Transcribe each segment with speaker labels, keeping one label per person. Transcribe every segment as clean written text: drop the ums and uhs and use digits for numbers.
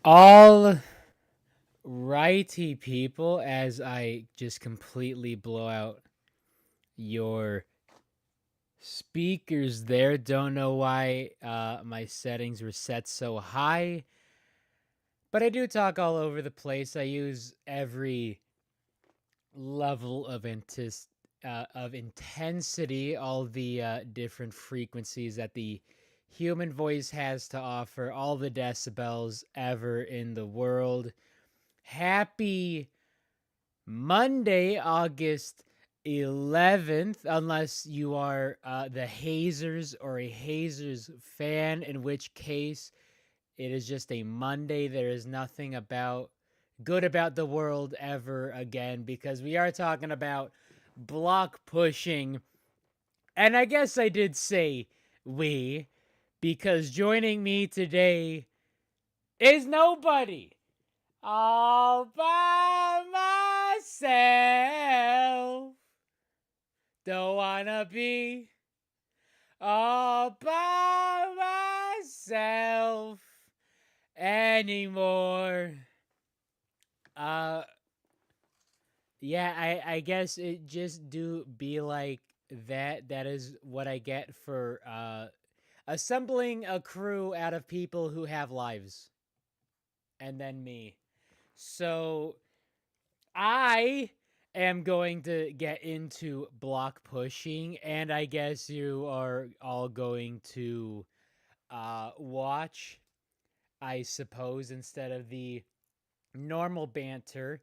Speaker 1: All righty, people, as I just completely blow out your speakers there. Don't know why my settings were set so high, but I do talk all over the place. I use every level of intensity, all the different frequencies that the human voice has to offer, all the decibels ever in the world. Happy Monday, August 11th, unless you are the Hazers or a Hazers fan, in which case it is just a Monday. There is nothing good about the world ever again, because we are talking about block pushing. And I guess I did say we, because joining me today is nobody all by myself. Don't wanna be all by myself anymore. Yeah, I guess it just do be like that. That is what I get for assembling a crew out of people who have lives. And then me. So I am going to get into block pushing, and I guess you are all going to watch, I suppose, instead of the normal banter,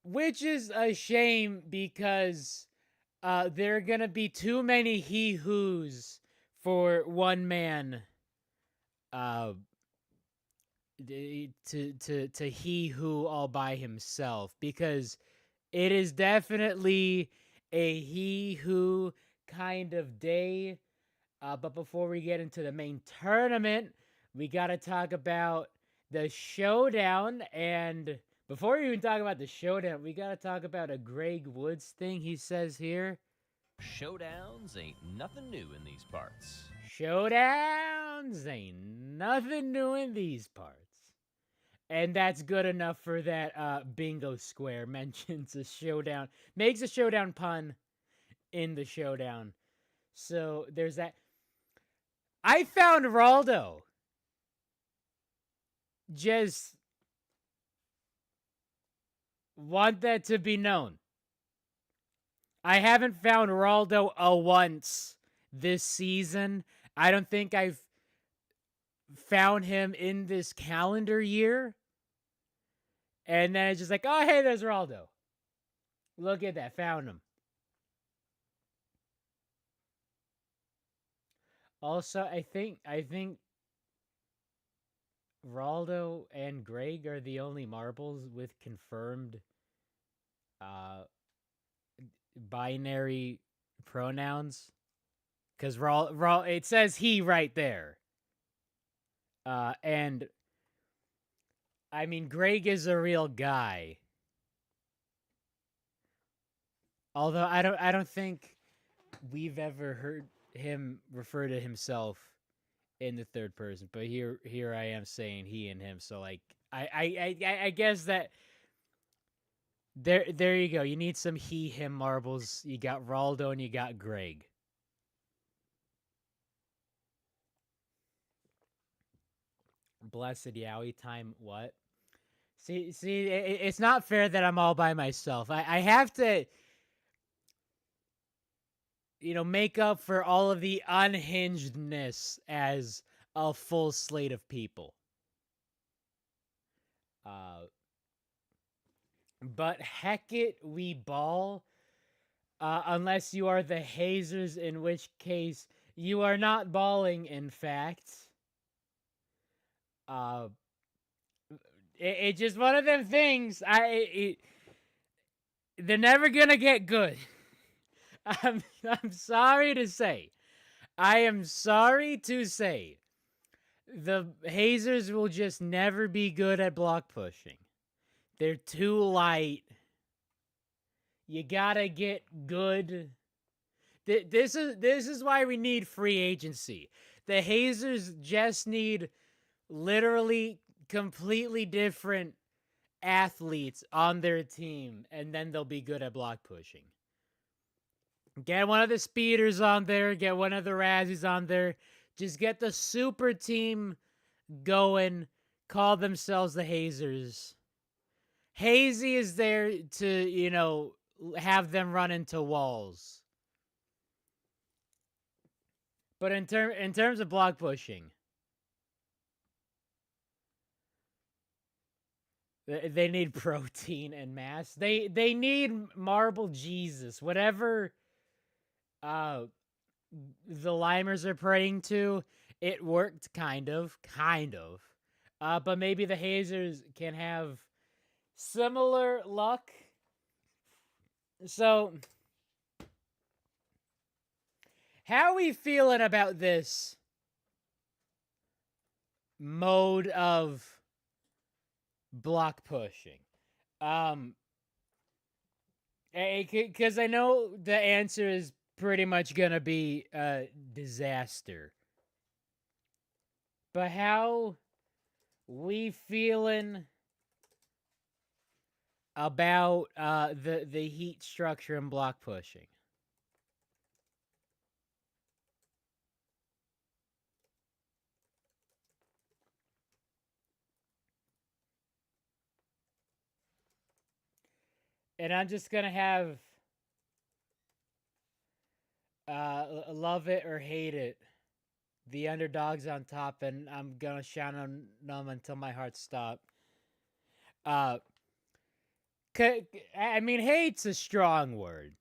Speaker 1: which is a shame because there are gonna be too many he who's for one man uh to he who all by himself, because it is definitely a he who kind of day. But before we get into the main tournament, we got to talk about the showdown. And before we even talk about the showdown, we got to talk about a Greg Woods thing he says here.
Speaker 2: Showdowns ain't nothing new in these parts.
Speaker 1: Showdowns ain't nothing new in these parts. And that's good enough for that bingo square. Mentions a showdown, makes a showdown pun in the showdown. So there's that. I found Raldo. Just want that to be known. I haven't found Raldo once this season. I don't think I've found him in this calendar year. And then it's just like, oh, hey, there's Raldo. Look at that. Found him. Also, I think Raldo and Greg are the only marbles with confirmed uh binary pronouns. Because it says he right there. And I mean, Greg is a real guy. Although I don't think we've ever heard him refer to himself in the third person. But here I am saying he and him. So like I guess that there you go. You need some he him marbles. You got Raldo and you got Greg. Blessed Yowie time. What? See, it's not fair that I'm all by myself. I have to, make up for all of the unhingedness as a full slate of people. Uh, but heck it, we ball. Unless you are the hazers, in which case you are not balling. In fact, uh, it's just one of them things. They're never gonna get good. I'm sorry to say. I am sorry to say. The hazers will just never be good at block pushing. They're too light. You gotta get good. This is why we need free agency. The hazers just need literally completely different athletes on their team, and then they'll be good at block pushing. Get one of the speeders on there, get one of the Razzies on there. Just get the super team going, call themselves the Hazers. Hazy is there to, have them run into walls. But in terms of block pushing, they need protein and mass. They need Marble Jesus, whatever the Limers are praying to. It worked kind of. But maybe the Hazers can have similar luck. So, how are we feeling about this mode of block pushing? Because I know the answer is pretty much gonna be disaster. But how we feeling about the heat structure and block pushing? And I'm just gonna have love it or hate it. The underdog's on top, and I'm gonna shout on them until my heart stops. I mean, hate's a strong word,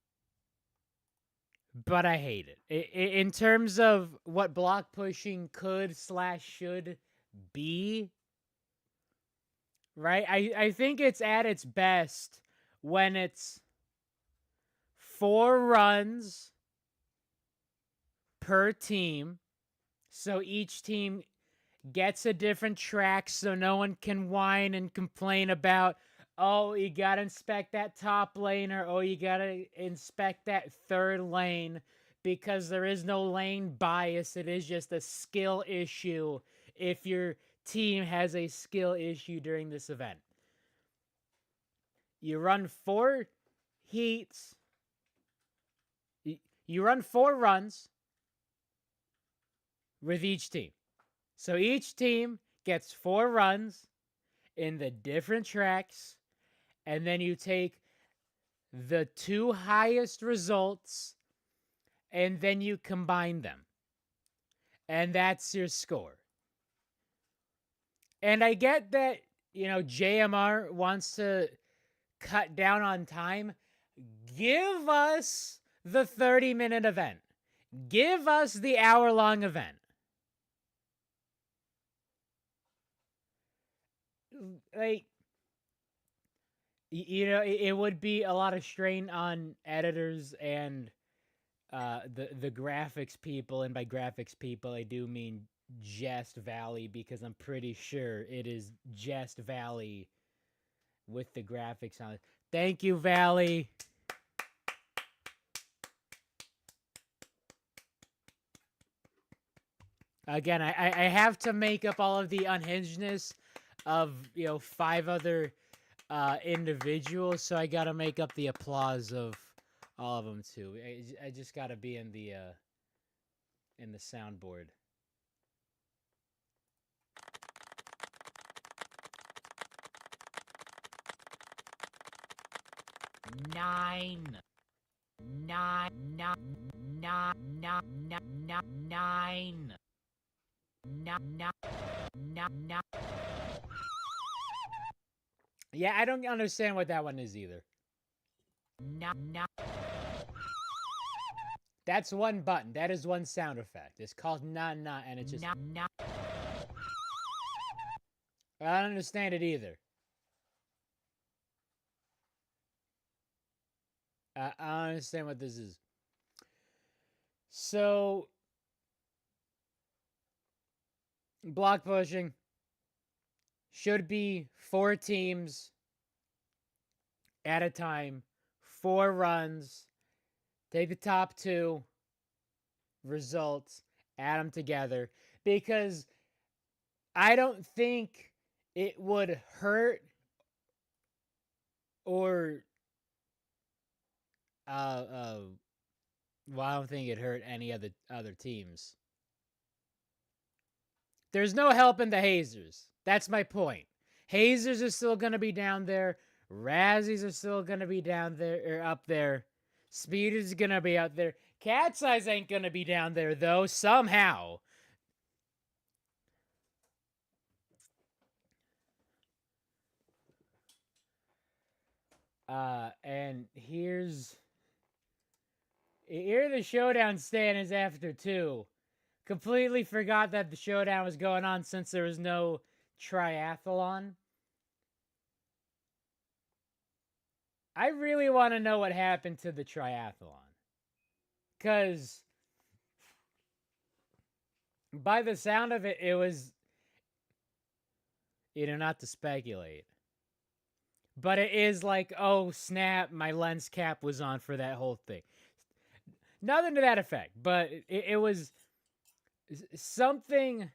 Speaker 1: but I hate it. In terms of what block pushing could/should be, right? I think it's at its best when it's 4 runs per team. So each team gets a different track so no one can whine and complain about, oh, you got to inspect that top lane, or oh, you got to inspect that third lane, because there is no lane bias. It is just a skill issue if your team has a skill issue during this event. You run 4 heats. You run 4 runs with each team. So each team gets 4 runs in the different tracks, and then you take the 2 highest results, and then you combine them. And that's your score. And I get that, JMR wants to cut down on time. Give us the 30-minute event. Give us the hour-long event. Like, it would be a lot of strain on editors and the graphics people, and by graphics people I do mean Jest Valley, because I'm pretty sure it is Jest Valley with the graphics on it. Thank you, Valley. Again, I have to make up all of the unhingedness of 5 other individuals, so I gotta make up the applause of all of them too. I just gotta be in the soundboard. Nine. Yeah, I don't understand what that one is either. That's one button. That is one sound effect. It's called na, and it's just I don't understand it either. I don't understand what this is. So, block pushing should be 4 teams at a time, 4 runs. Take the top 2 results, add them together, because I don't think it would hurt or uh uh well, I don't think it hurt any other teams. There's no help in the hazers. That's my point. Hazers are still gonna be down there. Razzies are still gonna be down there or up there. Speeders gonna be out there. Cat's Eyes ain't gonna be down there though, somehow. And here the Showdown stand is after 2. Completely forgot that the Showdown was going on since there was no triathlon. I really want to know what happened to the triathlon. Because by the sound of it, it was, not to speculate. But it is like, oh snap, my lens cap was on for that whole thing. Nothing to that effect, but it was something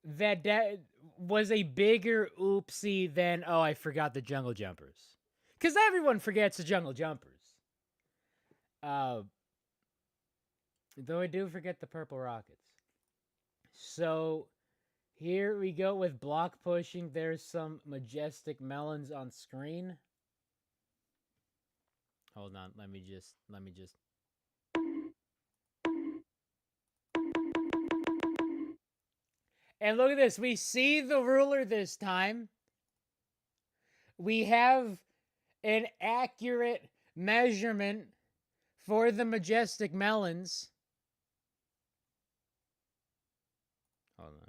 Speaker 1: that was a bigger oopsie than, oh, I forgot the jungle jumpers. Because everyone forgets the jungle jumpers. Though I do forget the purple rockets. So here we go with block pushing. There's some majestic melons on screen. Hold on, let me just. And look at this. We see the ruler this time. We have an accurate measurement for the majestic melons. Hold on.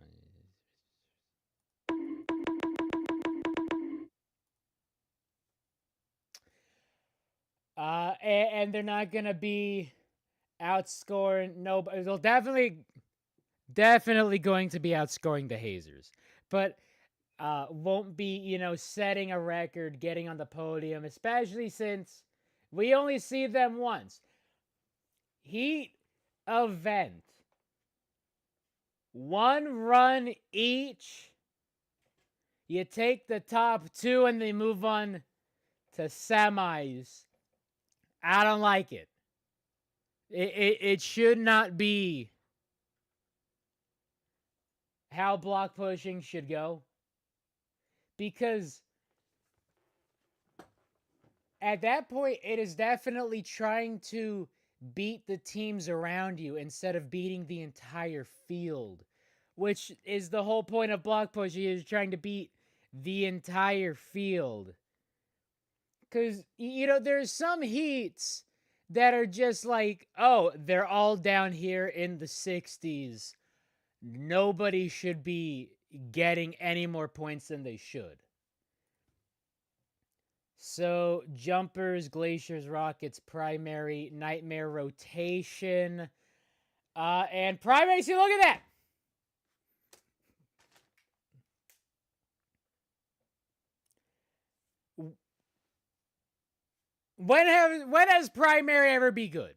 Speaker 1: And they're not going to be outscoring. No, they'll definitely going to be outscoring the hazers. But won't be, setting a record, getting on the podium, especially since we only see them once. Heat event. 1 run each. You take the top 2 and they move on to semis. I don't like it. It should not be how block pushing should go. Because at that point, it is definitely trying to beat the teams around you instead of beating the entire field, which is the whole point of block pushing, is trying to beat the entire field. Because, there's some heats that are just like, oh, they're all down here in the 60s. Nobody should be getting any more points than they should. So, jumpers, glaciers, rockets, primary, nightmare rotation. And primary, see, look at that! When has primary ever been good?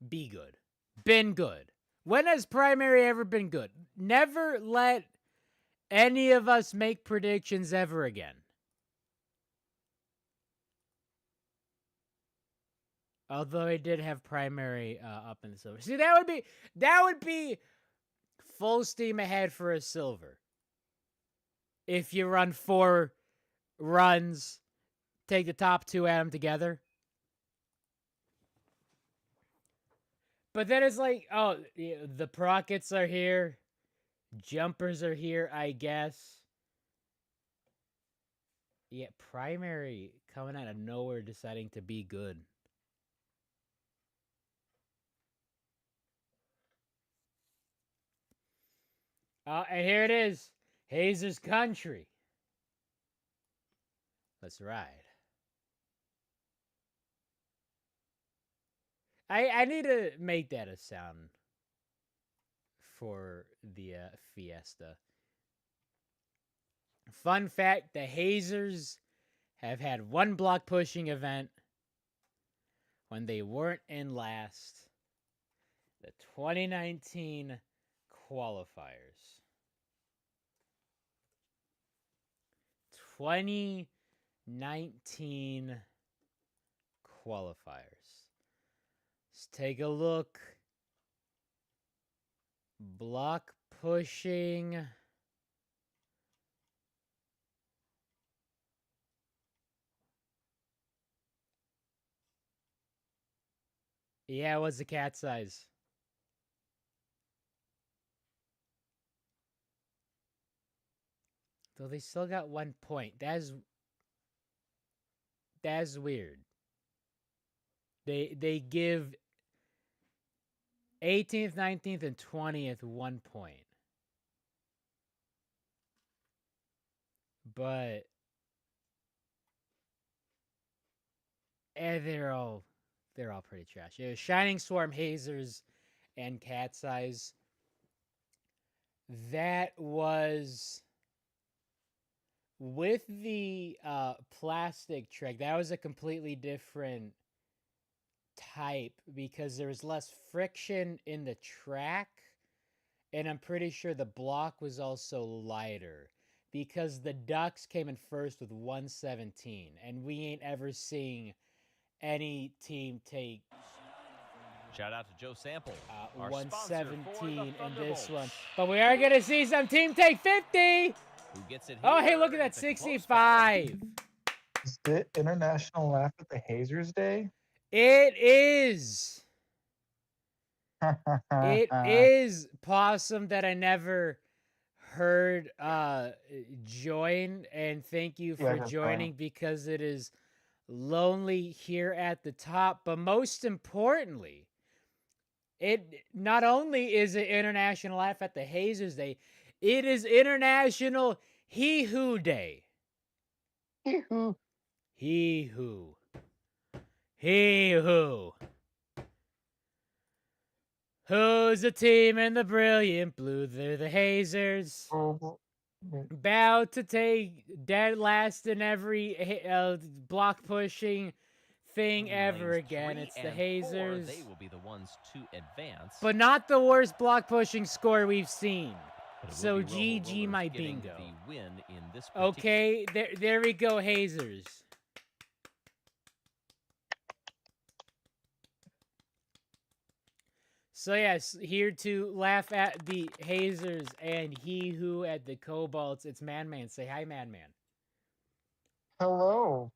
Speaker 1: Been good. When has primary ever been good? Never let any of us make predictions ever again. Although I did have primary up in the silver. See, that would be full steam ahead for a silver. If you run 4 runs, take the top 2 at them together. But then it's like, oh, the Prockets are here. Jumpers are here, I guess. Yeah, primary coming out of nowhere deciding to be good. And here it is. Hazer's Country. Let's ride. I need to make that a sound for the Fiesta. Fun fact, the Hazers have had 1 block pushing event when they weren't in last. The 2019 qualifiers. 2019 qualifiers. Let's take a look. Block pushing. Yeah, what's the cat size? Though they still got 1 point. That's weird. They give 18th, 19th, and 20th 1 point. But they're all pretty trash. Yeah, Shining Swarm, Hazers, and Cat's Eyes. That was with the plastic trick. That was a completely different type because there was less friction in the track, and I'm pretty sure the block was also lighter because the Ducks came in first with 117, and we ain't ever seeing any team take
Speaker 2: Shout out to Joe Sample, our
Speaker 1: 117 in this one. But we are going to see some team take 50.
Speaker 2: Who gets it here?
Speaker 1: Oh, hey, look at that, 65.
Speaker 3: Is it International Laugh at the Hazers Day?
Speaker 1: It is. It is Possum that I never heard join, and thank you for joining because it is lonely here at the top. But most importantly, it not only is it International Laugh at the Hazers Day, it is International He Who Day.
Speaker 3: He who.
Speaker 1: He who. He who. Who's the team in the brilliant blue? They're the Hazers. About to take dead last in every block pushing thing ever again. It's the Hazers.
Speaker 2: They will be the ones to advance.
Speaker 1: But not the worst block pushing score we've seen. So GG my bingo.
Speaker 2: The win in this
Speaker 1: okay, there we go, Hazers. So yes, here to laugh at the Hazers and he who at the Cobalts. It's Man. Say hi, Man.
Speaker 3: Hello.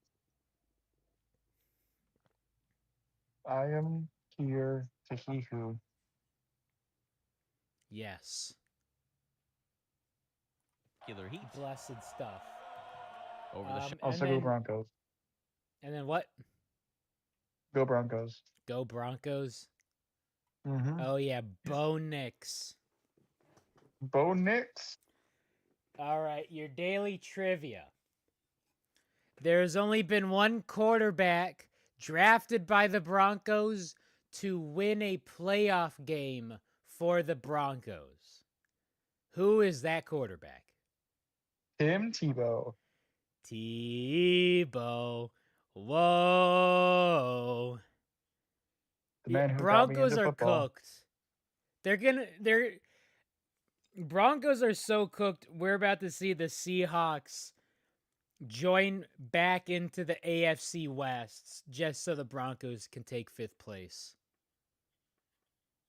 Speaker 3: I am here to he who.
Speaker 1: Yes.
Speaker 2: Killer Heat.
Speaker 1: Blessed stuff.
Speaker 2: Over the
Speaker 3: also go Broncos.
Speaker 1: And then what?
Speaker 3: Go Broncos.
Speaker 1: Go Broncos.
Speaker 3: Mm-hmm.
Speaker 1: Oh yeah, Bo Nix.
Speaker 3: Bo Nix.
Speaker 1: All right, your daily trivia. There's only been one quarterback drafted by the Broncos to win a playoff game for the Broncos. Who is that quarterback?
Speaker 3: Tim Tebow.
Speaker 1: Tebow. Whoa.
Speaker 3: The man who
Speaker 1: Broncos
Speaker 3: got me into
Speaker 1: are
Speaker 3: football.
Speaker 1: cooked. Broncos are so cooked. We're about to see the Seahawks join back into the AFC West just so the Broncos can take 5th place.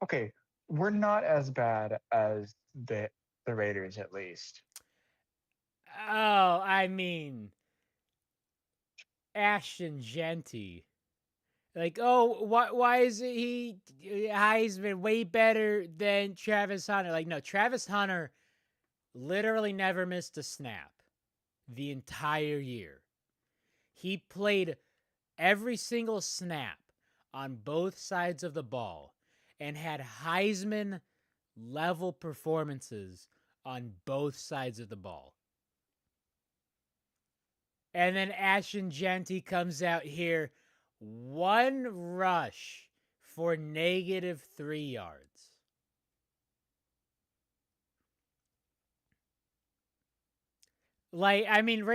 Speaker 3: Okay, we're not as bad as the Raiders, at least.
Speaker 1: Oh, I mean, Ashton Genty. Like, oh, why is he Heisman way better than Travis Hunter? Like, no, Travis Hunter literally never missed a snap the entire year. He played every single snap on both sides of the ball and had Heisman level performances on both sides of the ball. And then Ashton Genty comes out here, 1 rush for -3 yards. Like, I mean,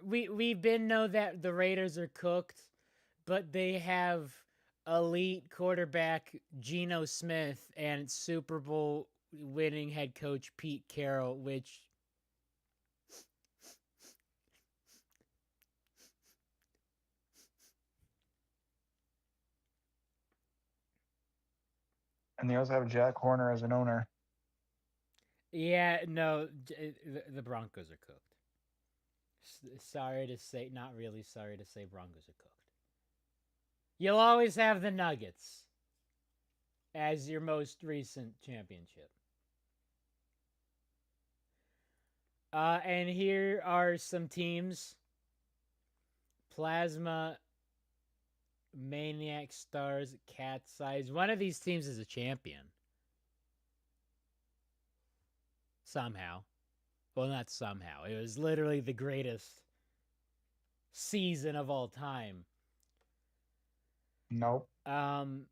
Speaker 1: we've been know that the Raiders are cooked, but they have elite quarterback Geno Smith and Super Bowl winning head coach Pete Carroll, which
Speaker 3: And they also have Jack Horner as an owner.
Speaker 1: Yeah, no, the Broncos are cooked. Sorry to say, not really sorry to say, Broncos are cooked. You'll always have the Nuggets as your most recent championship. And here are some teams: Plasma, Maniac Stars, Cat's Eyes. One of these teams is a champion. Somehow. Well, not somehow. It was literally the greatest season of all time.
Speaker 3: Nope.
Speaker 1: Not.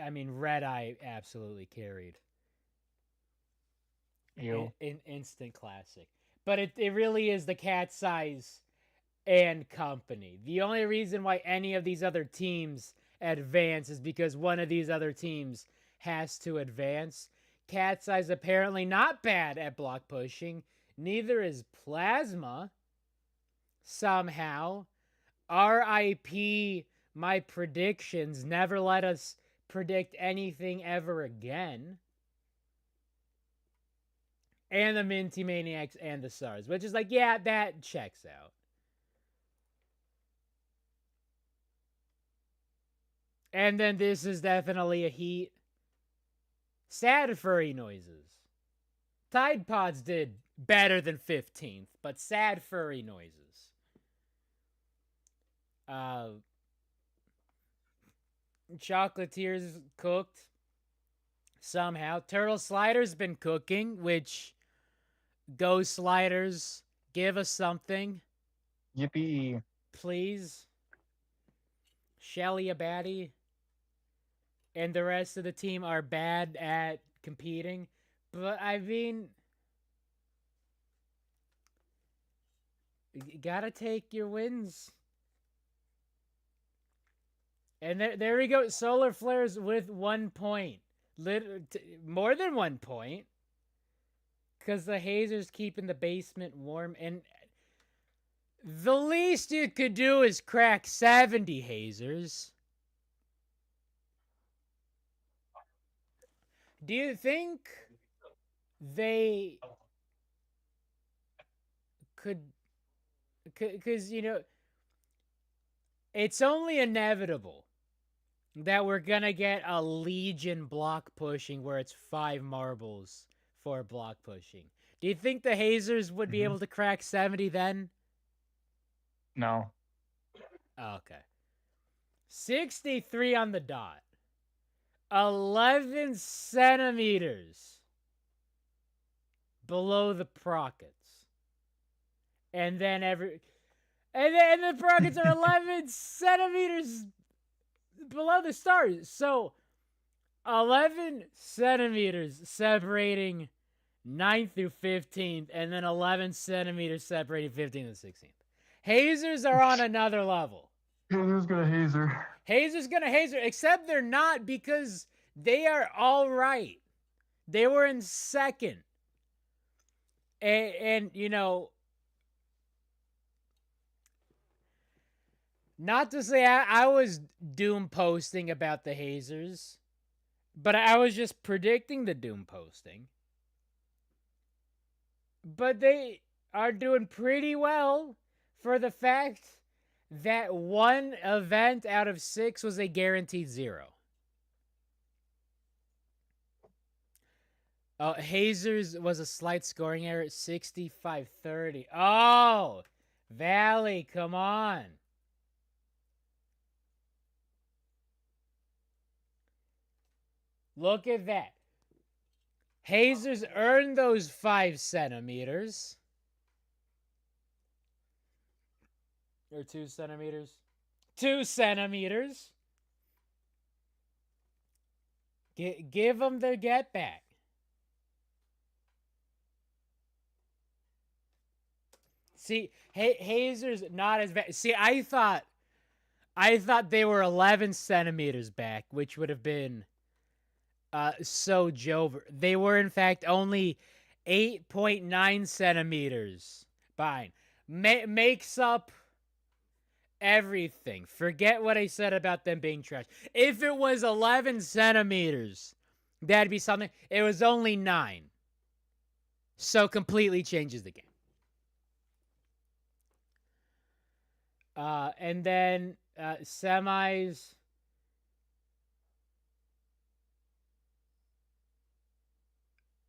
Speaker 1: I mean, Red Eye absolutely carried.
Speaker 3: You.
Speaker 1: Instant classic. But it really is the Cat's Eyes and company. The only reason why any of these other teams advance is because one of these other teams has to advance. Cat's Eye's apparently not bad at block pushing. Neither is Plasma. Somehow. RIP my predictions. Never let us predict anything ever again. And the Minty Maniacs and the Stars, which is like, yeah, that checks out. And then this is definitely a heat. Sad furry noises. Tide Pods did better than 15th, but sad furry noises. Chocolatiers cooked somehow. Turtle Sliders been cooking, which go Sliders, give us something.
Speaker 3: Yippee.
Speaker 1: Please. Shelly a baddie. And the rest of the team are bad at competing. But, I mean, you gotta take your wins. And there we go. Solar Flares with 1 point. More than 1 point. Because the hazers keeping the basement warm. And the least you could do is crack 70 hazers. Do you think they could... Because, you know, it's only inevitable that we're going to get a Legion block pushing where it's 5 marbles for block pushing. Do you think the hazers would be able to crack 70 then?
Speaker 3: No.
Speaker 1: Okay. 63 on the dot. 11 centimeters below the Prockets. And then And the Prockets are 11 centimeters below the Stars. So, 11 centimeters separating 9th through 15th, and then 11 centimeters separating 15th and 16th. Hazers are on another level.
Speaker 3: Hazer's gonna hazer.
Speaker 1: Hazer's gonna hazer, except they're not because they are all right. They were in second. And you know, not to say I was doom posting about the hazers, but I was just predicting the doom posting. But they are doing pretty well for the fact that 1 event out of 6 was a guaranteed 0. Oh, hazers was a slight scoring error at 65-30. Oh, Valley, come on. Look at that. Hazers earned those 5 centimeters. Or 2 centimeters. 2 centimeters. Give them their get back. See, hazers not as bad. See, I thought they were 11 centimeters back, which would have been so Jover. They were, in fact, only 8.9 centimeters behind. Makes up everything. Forget what I said about them being trash. If it was 11 centimeters, that'd be something. It was only 9. So completely changes the game. And then semis.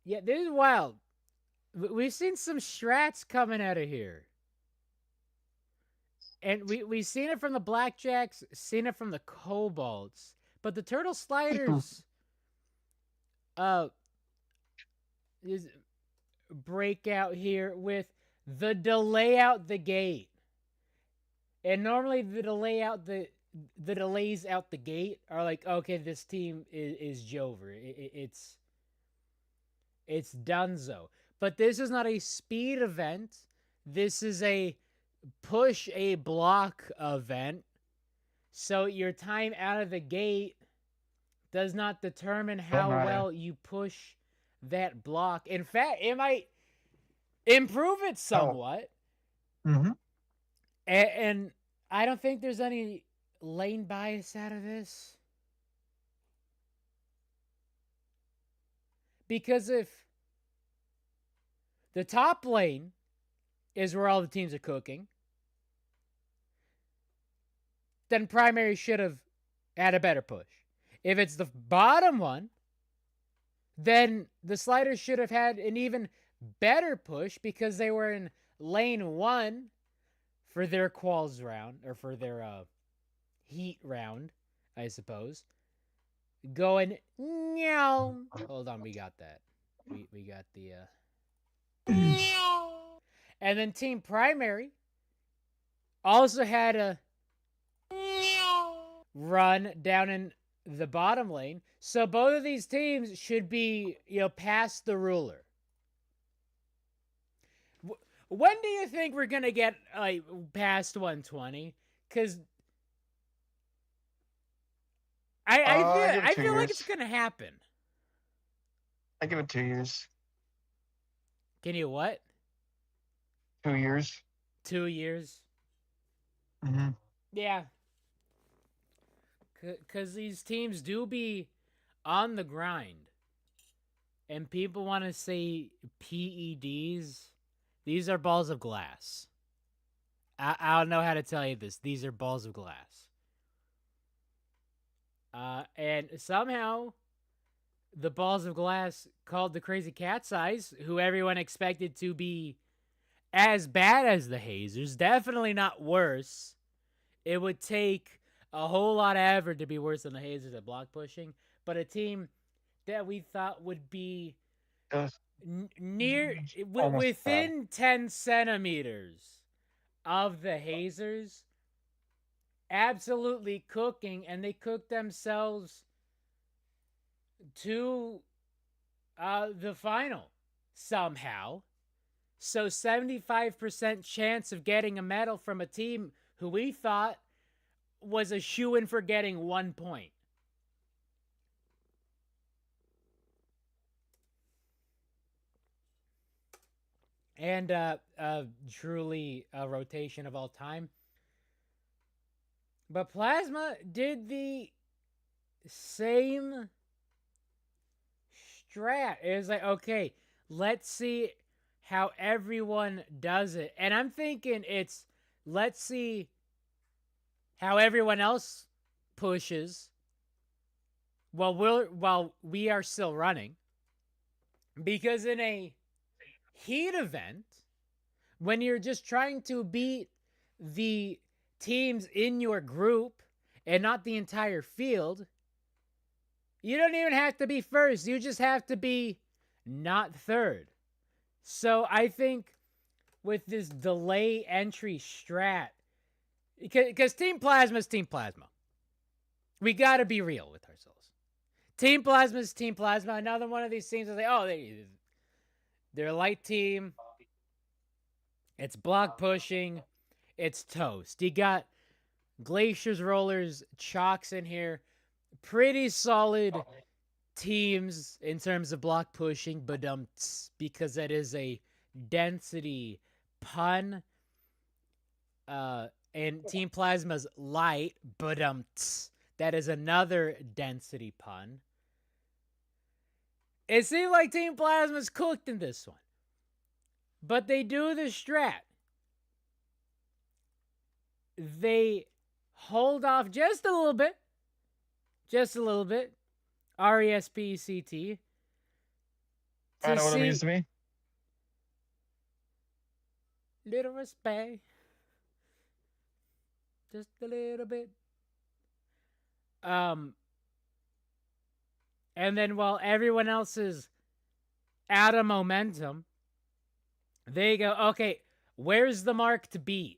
Speaker 1: Yeah, this is wild. We've seen some strats coming out of here. And we've seen it from the Blackjacks, seen it from the Cobalts. But the Turtle Sliders is break out here with the delay out the gate. And normally the delays out the gate are like, okay, this team is Jover. It's donezo. But this is not a speed event. This is a push a block event. So your time out of the gate does not determine how well you push that block. In fact, it might improve it somewhat.
Speaker 3: Mm-hmm.
Speaker 1: And I don't think there's any lane bias out of this. Because if the top lane is where all the teams are cooking, then primary should have had a better push. If it's the bottom one, then the sliders should have had an even better push because they were in lane 1 for their quals round, or for their heat round, I suppose. Going, meow. Hold on, we got that. We got the and then team primary also had a run down in the bottom lane. So both of these teams should be, past the ruler. When do you think we're going to get past 120? Because I feel like it's going to happen.
Speaker 3: I give it 2 years.
Speaker 1: Can you what?
Speaker 3: 2 years.
Speaker 1: 2 years?
Speaker 3: Mm-hmm.
Speaker 1: Yeah. Because these teams do be on the grind. And people want to say PEDs. These are balls of glass. I don't know how to tell you this. These are balls of glass. And somehow, the balls of glass called the Crazy Cat's Eyes, who everyone expected to be as bad as the Hazers, definitely not worse. It would take a whole lot of effort to be worse than the Hazers at block pushing, but a team that we thought would be within 10 centimeters of the Hazers, absolutely cooking, and they cooked themselves to the final somehow. So 75% chance of getting a medal from a team who we thought was a shoo-in for getting 1 point. And truly a rotation of all time. But Plasma did the same strat. It was like, okay, let's see how everyone does it. And I'm thinking it's, let's see how everyone else pushes while we are still running. Because in a heat event, when you're just trying to beat the teams in your group and not the entire field, you don't even have to be first. You just have to be not third. So I think with this delay entry strat, because Team Plasma is Team Plasma. We got to be real with ourselves. Team Plasma is Team Plasma. Another one of these teams is like, oh, they're a light team. It's block pushing. It's toast. You got Glaciers, Rollers, Chalks in here. Pretty solid teams in terms of block pushing, but because that is a density pun. And Team Plasma's light, but that is another density pun. It seemed like Team Plasma's cooked in this one. But they do the strat. They hold off just a little bit. Just a little bit. RESPECT.
Speaker 3: I know what it means to me.
Speaker 1: Little respect. Just a little bit. And then while everyone else is out of momentum, they go, okay, where's the mark to beat?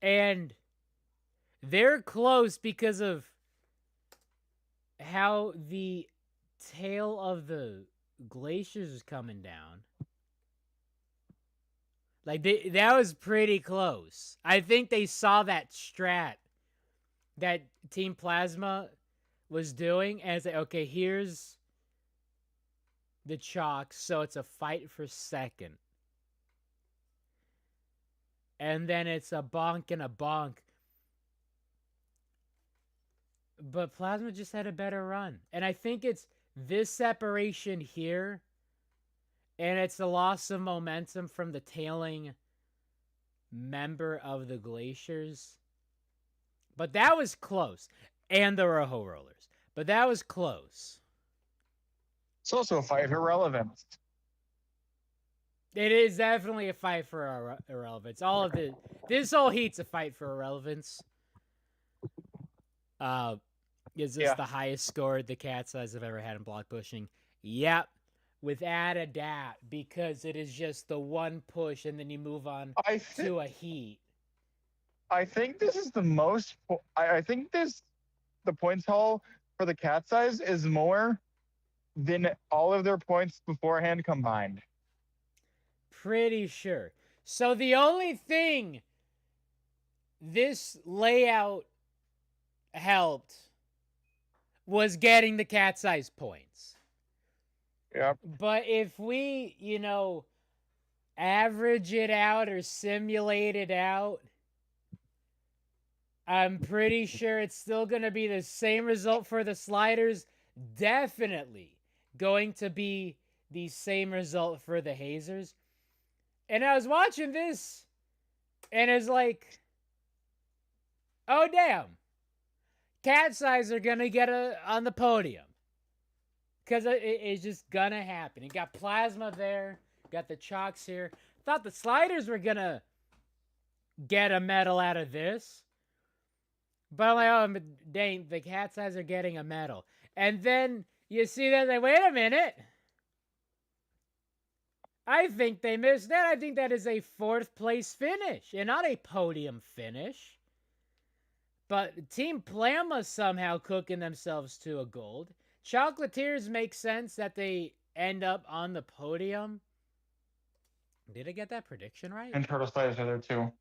Speaker 1: And they're close because of how the tail of the glaciers is coming down. Like, that was pretty close. I think they saw that strat that Team Plasma was doing and say, okay, here's the chalk, so it's a fight for second. And then it's a bonk and a bonk. But Plasma just had a better run. And I think it's this separation here, and it's the loss of momentum from the tailing member of the Glaciers. But that was close. And the Rojo Rollers. But that was close.
Speaker 3: It's also a fight for relevance.
Speaker 1: It is definitely a fight for irrelevance. This whole heat's a fight for irrelevance. Is this the highest score the Cat's Eyes have ever had in block pushing? Yep, without a doubt, because it is just the one push, and then you move on to a heat.
Speaker 3: I think this is the most. I think the points haul for the Cat's Eyes is more than all of their points beforehand combined.
Speaker 1: Pretty sure. So the only thing this layout helped was getting the Cat's Eyes points.
Speaker 3: Yep.
Speaker 1: But if we, average it out or simulate it out, I'm pretty sure it's still going to be the same result for the Sliders. Definitely going to be the same result for the Hazers. And I was watching this, and it's like, oh, damn. Cat's Eyes are going to get on the podium. Because it's just going to happen. You got Plasma there. Got the Chalks here. Thought the Sliders were going to get a medal out of this. But I'm like, oh, dang, the Cat's Eyes are getting a medal. And then you see that, like, wait a minute. I think they missed that. I think that is a 4th place finish and not a podium finish. But Team Plasma somehow cooking themselves to a gold. Chocolatiers make sense that they end up on the podium. Did I get that prediction right?
Speaker 3: And Turtle Sliders are there too.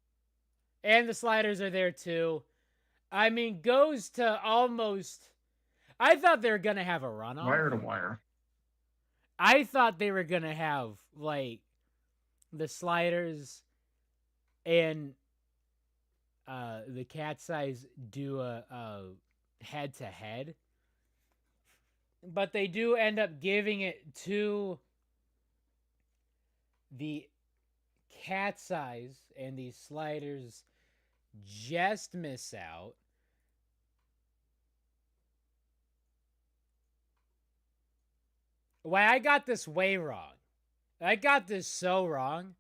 Speaker 1: And the Sliders are there too. I mean, goes to almost... I thought they were going to have a runoff.
Speaker 3: Wire to wire.
Speaker 1: I thought they were going to have, like, the Sliders and the Cat's Eyes do a head-to-head. But they do end up giving it to the Cat's Eyes, and the Sliders just miss out. Why, I got this way wrong. I got this so wrong.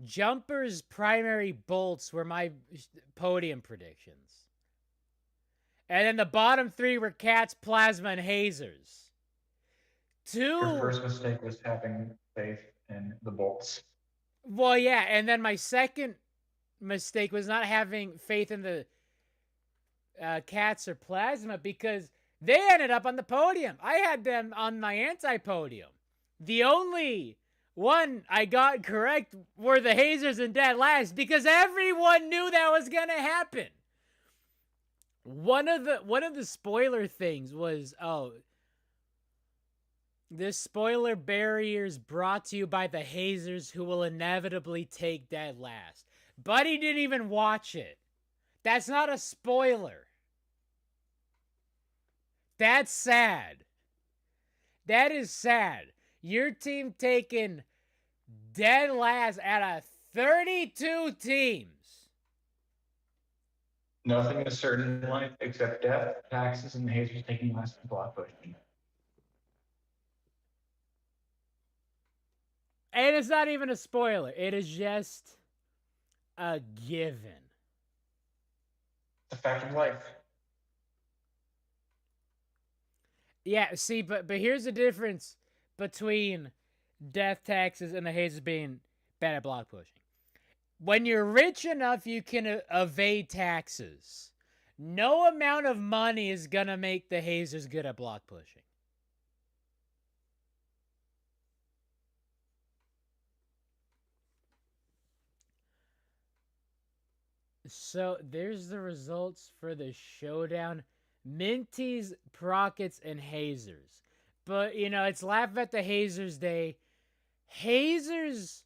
Speaker 1: Jumper's primary bolts were my podium predictions. And then the bottom 3 were Cats, Plasma, and Hazers.
Speaker 3: Your first mistake was having faith in the bolts.
Speaker 1: Well, yeah, and then my second mistake was not having faith in the Cats or Plasma because they ended up on the podium. I had them on my anti-podium. The only one I got correct were the Hazers and dead last because everyone knew that was going to happen. One of the spoiler things was, This spoiler barrier is brought to you by the hazers who will inevitably take dead last. Buddy didn't even watch it. That's not a spoiler. That's sad. That is sad. Your team taking dead last out of 32 teams.
Speaker 3: Nothing is certain in life except death, taxes, and the hazers taking last and block pushing.
Speaker 1: And it's not even a spoiler. It is just a given.
Speaker 3: It's a fact of life.
Speaker 1: Yeah, see, but here's the difference between death taxes and the hazers being bad at block pushing. When you're rich enough, you can evade taxes. No amount of money is going to make the hazers good at block pushing. So there's the results for the showdown. Minties, Prockets, and Hazers. But, you know, it's Laugh at the Hazers Day. Hazers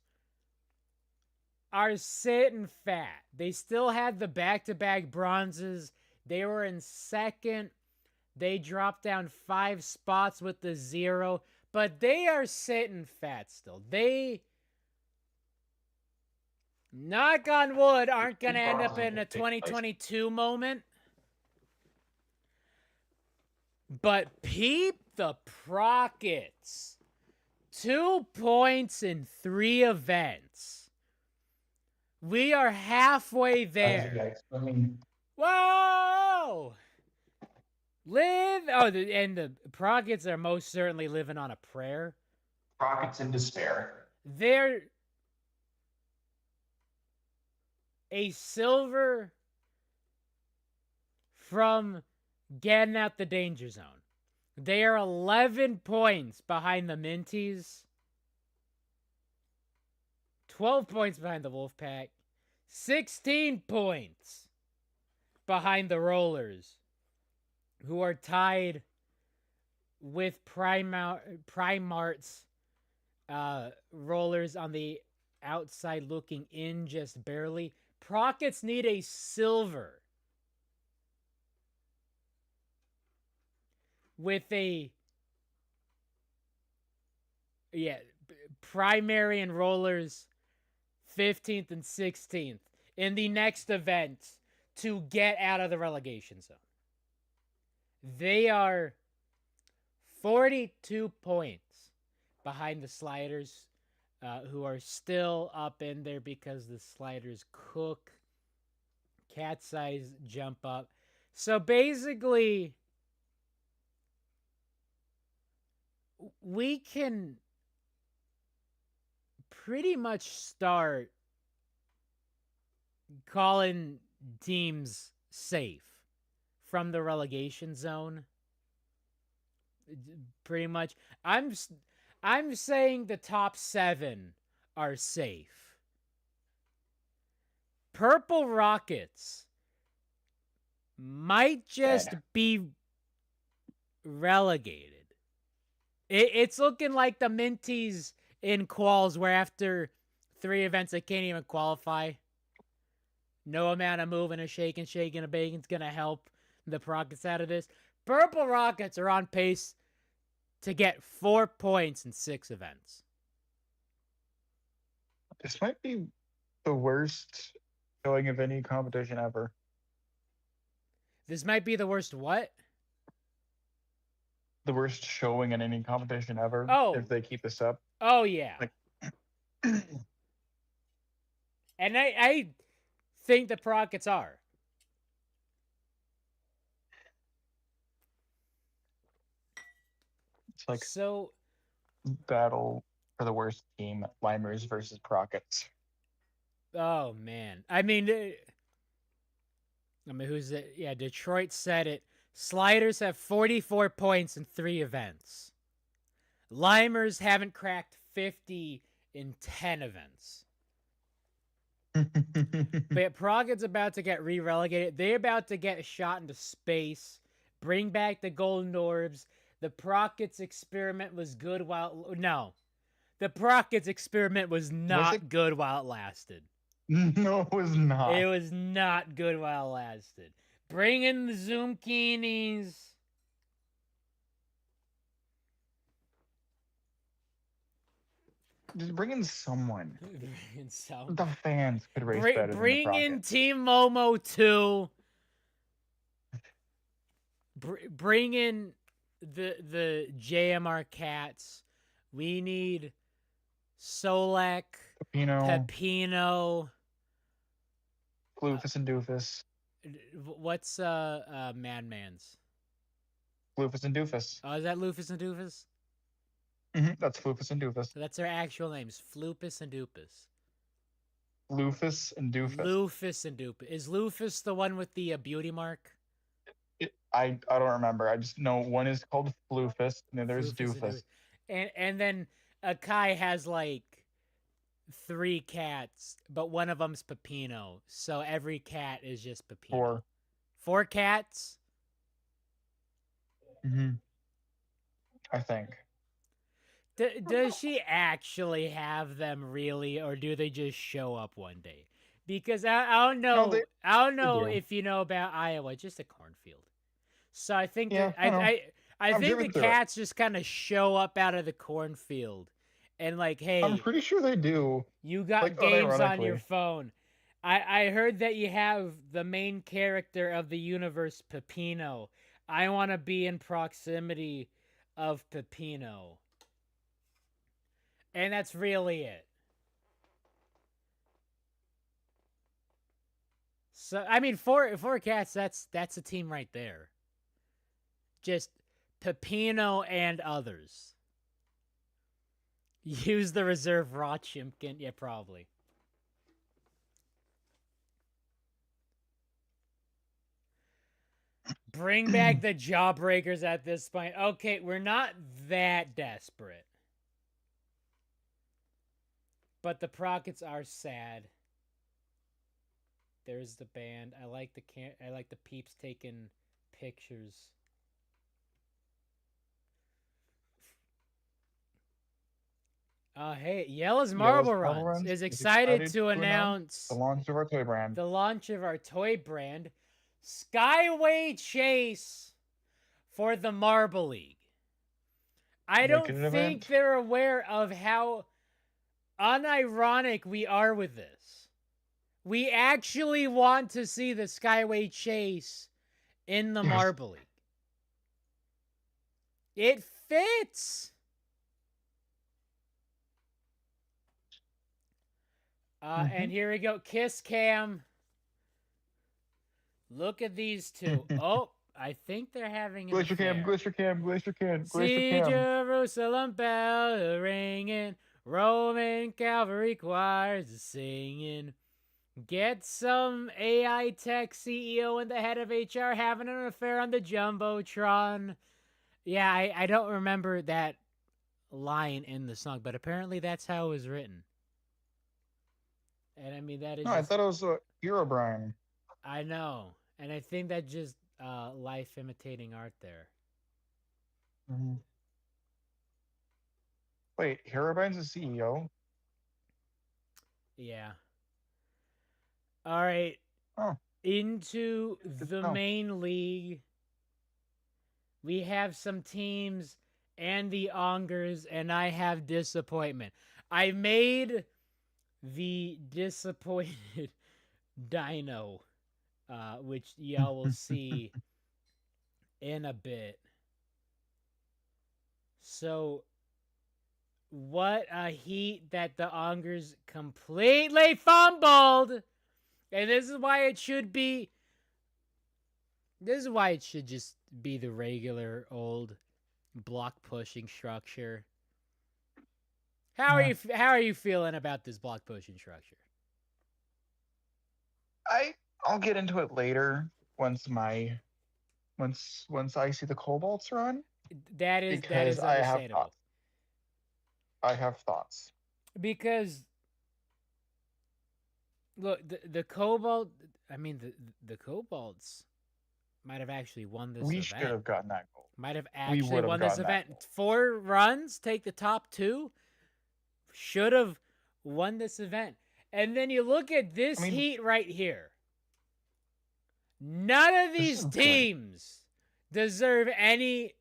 Speaker 1: are sitting fat. They still had the back-to-back bronzes. They were in second. They dropped down 5 spots with the 0. But they are sitting fat still. They, knock on wood, aren't going to end up in a 2022 moment. But peep the Prockets. 2 points in 3 events. We are halfway there. Whoa! Live. Oh, and the Prockets are most certainly living on a prayer.
Speaker 3: Prockets in despair.
Speaker 1: They're a silver from getting out the danger zone. They are 11 points behind the Minties, 12 points behind the Wolfpack, 16 points behind the Rollers, who are tied with Primart's Rollers on the outside looking in just barely. Prockets need a silver with a primary and Rollers 15th and 16th in the next event to get out of the relegation zone. They are 42 points behind the Sliders, who are still up in there because the Sliders cook. Cat's Eyes jump up. So basically, we can pretty much start calling teams safe from the relegation zone. Pretty much. I'm saying the top 7 are safe. Purple Rockets might just be relegated. It's looking like the Minties in quals, where after 3 events they can't even qualify. No amount of moving a shaking a bacon's going to help the Rockets out of this. Purple Rockets are on pace to get 4 points in 6 events.
Speaker 3: This might be the worst showing of any competition ever.
Speaker 1: This might be the worst what?
Speaker 3: The worst showing in any competition ever.
Speaker 1: Oh.
Speaker 3: If they keep this up.
Speaker 1: Oh, yeah.
Speaker 3: Like,
Speaker 1: and I think the Rockets are.
Speaker 3: It's like
Speaker 1: so
Speaker 3: battle for the worst team, Limers versus Prockets.
Speaker 1: Oh, man. I mean, who's it? Yeah, Detroit said it. Sliders have 44 points in 3 events. Limers haven't cracked 50 in 10 events. But Procket's about to get re-relegated. They're about to get shot into space, bring back the Golden Orbs. The Prockets experiment was good while no. The Prockets experiment was not good while it lasted.
Speaker 3: No, it was not.
Speaker 1: It was not good while it lasted. Bring in the Zoomkinis.
Speaker 3: Just bring in someone.
Speaker 1: Bring in some.
Speaker 3: The fans could race better than the
Speaker 1: Bring in
Speaker 3: Rockets.
Speaker 1: Team Momo 2. Bring in the JMR Cats. We need Solek, Pepino,
Speaker 3: Floofus and Doofus.
Speaker 1: What's Madman's?
Speaker 3: Floofus and Doofus.
Speaker 1: Oh, is that Lufus and Doofus?
Speaker 3: That's Floofus and Doofus.
Speaker 1: So that's their actual names, Floopus and Doopus.
Speaker 3: Lufus and Doofus.
Speaker 1: Lufus and Doopus. Is Lufus the one with the beauty mark?
Speaker 3: I don't remember. I just know one is called Floofus and the other is Doofus.
Speaker 1: And then Akai has like 3 cats, but one of them's Pepino. So every cat is just Pepino. 4 cats?
Speaker 3: I think.
Speaker 1: Does she actually have them really, or do they just show up one day? Because I don't know.
Speaker 3: No,
Speaker 1: I don't know if you know about Iowa, just a cornfield. So I think I think the cats just kind of show up out of the cornfield, and like, hey,
Speaker 3: I'm pretty sure they do.
Speaker 1: You got like, games on your phone. I heard that you have the main character of the universe, Pepino. I want to be in proximity of Pepino. And that's really it. So I mean, four cats. That's a team right there. Just Pepino and others. Use the reserve raw Chimkin. Yeah, probably. Bring back the Jawbreakers at this point. Okay, we're not that desperate. But the Prockets are sad. There's the band. I like the peeps taking pictures. Hey, Yellow's Marble Runs is excited to announce
Speaker 3: the launch of our toy brand.
Speaker 1: The launch of our toy brand, Skyway Chase for the Marble League. I don't think they're aware of how unironic we are with this. We actually want to see the Skyway Chase in the Marble League. It fits. And here we go. Kiss Cam. Look at these two. Oh, I think they're having an
Speaker 3: Glacier
Speaker 1: affair.
Speaker 3: Cam, Glacier Cam, Glacier Cam,
Speaker 1: See Jerusalem bell ringing. Roman cavalry choirs singing. Get some AI tech CEO and the head of HR having an affair on the Jumbotron. Yeah, I don't remember that line in the song, but apparently that's how it was written. And I mean, that is.
Speaker 3: No, I thought it was Herobrine.
Speaker 1: I know. And I think that's just life imitating art there.
Speaker 3: Wait, Herobrine's the CEO?
Speaker 1: Yeah. All right.
Speaker 3: Oh.
Speaker 1: Into the main league. We have some teams and the Ongers, and I have disappointment. I made the disappointed dino, which y'all will see in a bit. So, what a heat that the Ongers completely fumbled. And this is why it should be. This is why it should just be the regular old block pushing structure. How are you feeling about this block pushing structure?
Speaker 3: I'll get into it later once I see the Cobalts run.
Speaker 1: That is understandable.
Speaker 3: I have thoughts.
Speaker 1: Because look, the Cobalt, I mean the Cobalts might have actually won this
Speaker 3: We should
Speaker 1: event.
Speaker 3: have gotten that goal.
Speaker 1: Might have
Speaker 3: We
Speaker 1: actually
Speaker 3: would have
Speaker 1: won this
Speaker 3: gotten that
Speaker 1: event.
Speaker 3: goal.
Speaker 1: 4 runs, take the top 2. Should have won this event. And then you look at this heat right here. None of these teams deserve any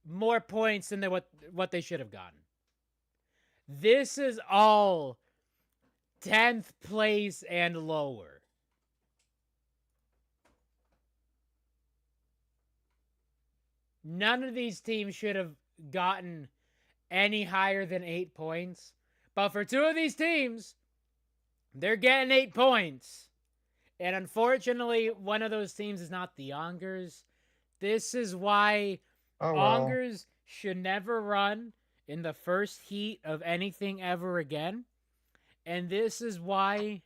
Speaker 1: more points than what they should have gotten. This is all 10th place and lower. None of these teams should have gotten any higher than 8 points. But for 2 of these teams, they're getting 8 points. And unfortunately, one of those teams is not the Ongers. This is why Ongers should never run in the first heat of anything ever again. And this is why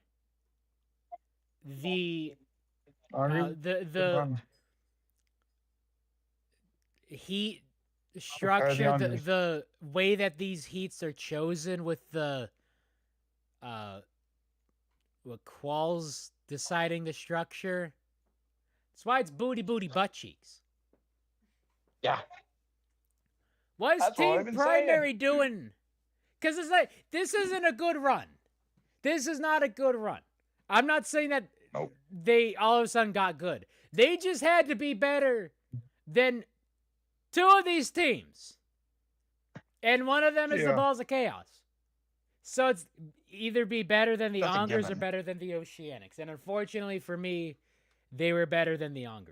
Speaker 1: the heat structure, the way that these heats are chosen with the quals deciding the structure. That's why it's booty butt cheeks.
Speaker 3: Yeah.
Speaker 1: What is Team Primary doing? Because it's like, this isn't a good run. This is not a good run. I'm not saying that they all of a sudden got good. They just had to be better than 2 of these teams. And one of them is the Balls of Chaos. So it's either be better than the Ongers or better than the Oceanics. And unfortunately for me, they were better than the Ongers.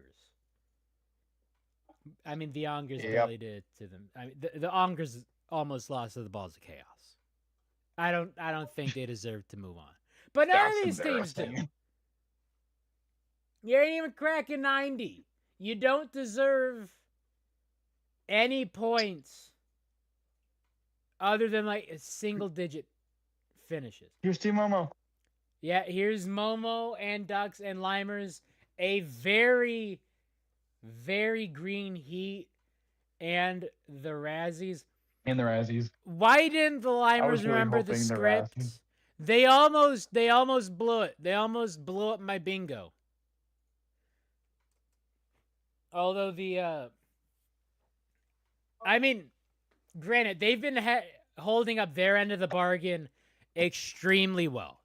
Speaker 1: I mean, the Ongers barely did it to them. I mean, the Ongers almost lost to the Balls of Chaos. I don't think they deserve to move on. But none of these teams do. You ain't even cracking 90. You don't deserve any points other than like a single-digit finishes.
Speaker 3: Here's Team Momo.
Speaker 1: Yeah, here's Momo and Ducks and Limers. A very, very green heat. And the Razzies. Why didn't the Limers remember the script? They almost blew it. They almost blew up my bingo. Although I mean, granted, they've been holding up their end of the bargain extremely well.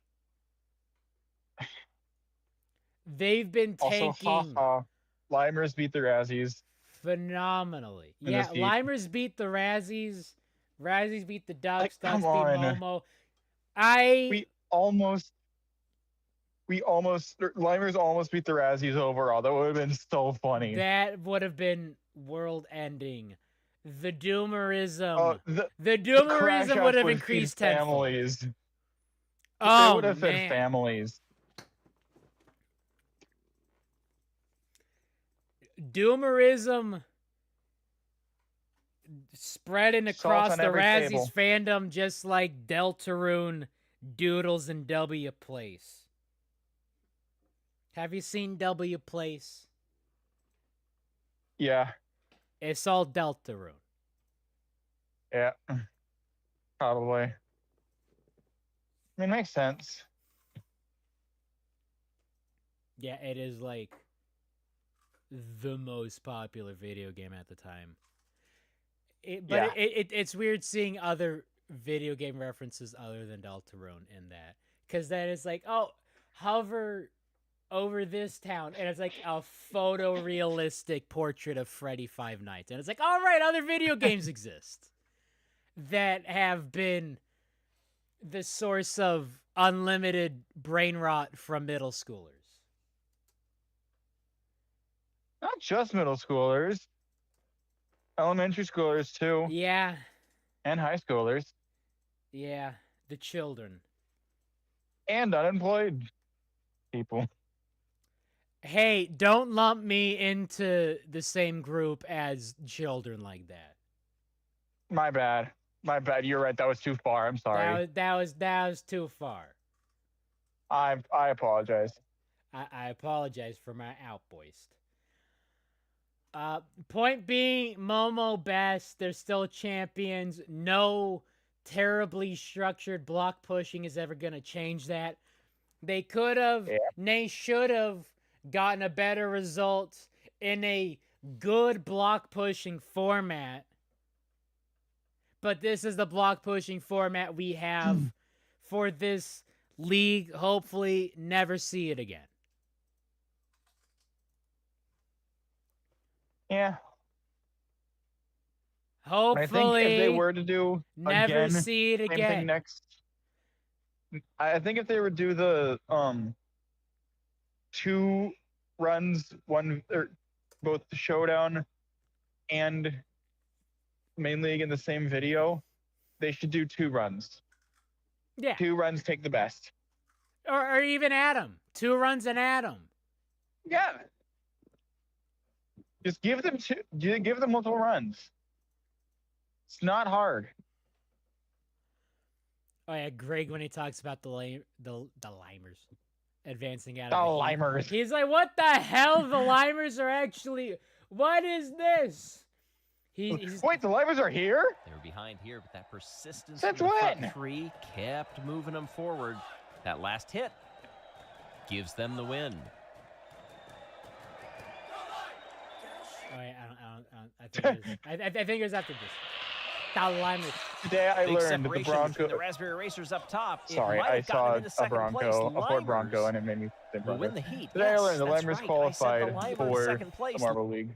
Speaker 1: They've been tanking.
Speaker 3: Also, Limers beat the Razzies
Speaker 1: phenomenally. Yeah, Limers beat the Razzies. Razzies beat the Ducks. Ducks beat Momo.
Speaker 3: Limers almost beat the Razzies overall. That would have been so funny.
Speaker 1: That would have been world-ending. The Doomerism. The Doomerism would have increased
Speaker 3: families.
Speaker 1: Oh,
Speaker 3: it would have fed families.
Speaker 1: Doomerism spreading across the Razzies fandom just like Deltarune, Doodles, and W Place. Have you seen W Place?
Speaker 3: Yeah.
Speaker 1: It's all Deltarune.
Speaker 3: Yeah. Probably. I mean, makes sense.
Speaker 1: Yeah, it is like the most popular video game at the time. It's weird seeing other video game references other than Deltarune in that. Because then it's like, oh, hover over this town, and it's like a photorealistic portrait of Freddy Five Nights. And it's like, all right, other video games exist that have been the source of unlimited brain rot from middle schoolers.
Speaker 3: Not just middle schoolers. Elementary schoolers, too.
Speaker 1: Yeah.
Speaker 3: And high schoolers.
Speaker 1: Yeah. The children.
Speaker 3: And unemployed people.
Speaker 1: Hey, don't lump me into the same group as children like that.
Speaker 3: My bad. My bad. You're right. That was too far. I'm sorry.
Speaker 1: That was too far.
Speaker 3: I apologize.
Speaker 1: I apologize for my outburst. Point being, Momo best. They're still champions. No terribly structured block pushing is ever going to change that. They could have, they should have gotten a better result in a good block pushing format, but this is the block pushing format we have for this league. Hopefully, never see it again.
Speaker 3: Yeah.
Speaker 1: Hopefully,
Speaker 3: I think if they were to do
Speaker 1: never
Speaker 3: again,
Speaker 1: see it
Speaker 3: same thing
Speaker 1: again.
Speaker 3: next. I think if they would do the 2 runs, one or both the Showdown and main league in the same video, they should do 2 runs.
Speaker 1: Yeah.
Speaker 3: 2 runs take the best.
Speaker 1: Or even Adam. 2 runs and Adam.
Speaker 3: Yeah. Just give them multiple runs. It's not hard.
Speaker 1: Oh yeah, Greg when he talks about the limers advancing out
Speaker 3: The
Speaker 1: of the heat.
Speaker 3: limers.
Speaker 1: He's like, what the hell? The limers are actually. What is this?
Speaker 3: Wait, the limers are here?
Speaker 2: They were behind here, but that persistence
Speaker 3: Since
Speaker 2: from the front
Speaker 3: when?
Speaker 2: 3 kept moving them forward. That last hit gives them the win.
Speaker 1: Oh yeah, I think it was after this. The limers.
Speaker 3: Today I
Speaker 2: Big
Speaker 3: learned that the
Speaker 2: separation between
Speaker 3: Bronco.
Speaker 2: the Raspberry Racers up top.
Speaker 3: Sorry,
Speaker 2: it might
Speaker 3: I
Speaker 2: have
Speaker 3: saw
Speaker 2: gotten them into
Speaker 3: a
Speaker 2: second place.
Speaker 3: Bronco, a Ford Bronco,
Speaker 2: Limers
Speaker 3: and it made me think
Speaker 2: will win
Speaker 3: Bronco.
Speaker 2: the heat.
Speaker 3: Today I
Speaker 2: Yes,
Speaker 3: learned the
Speaker 2: that's
Speaker 3: Limers
Speaker 2: right. I said the
Speaker 3: qualified
Speaker 2: Limers
Speaker 3: for
Speaker 2: second place.
Speaker 3: the Marble League.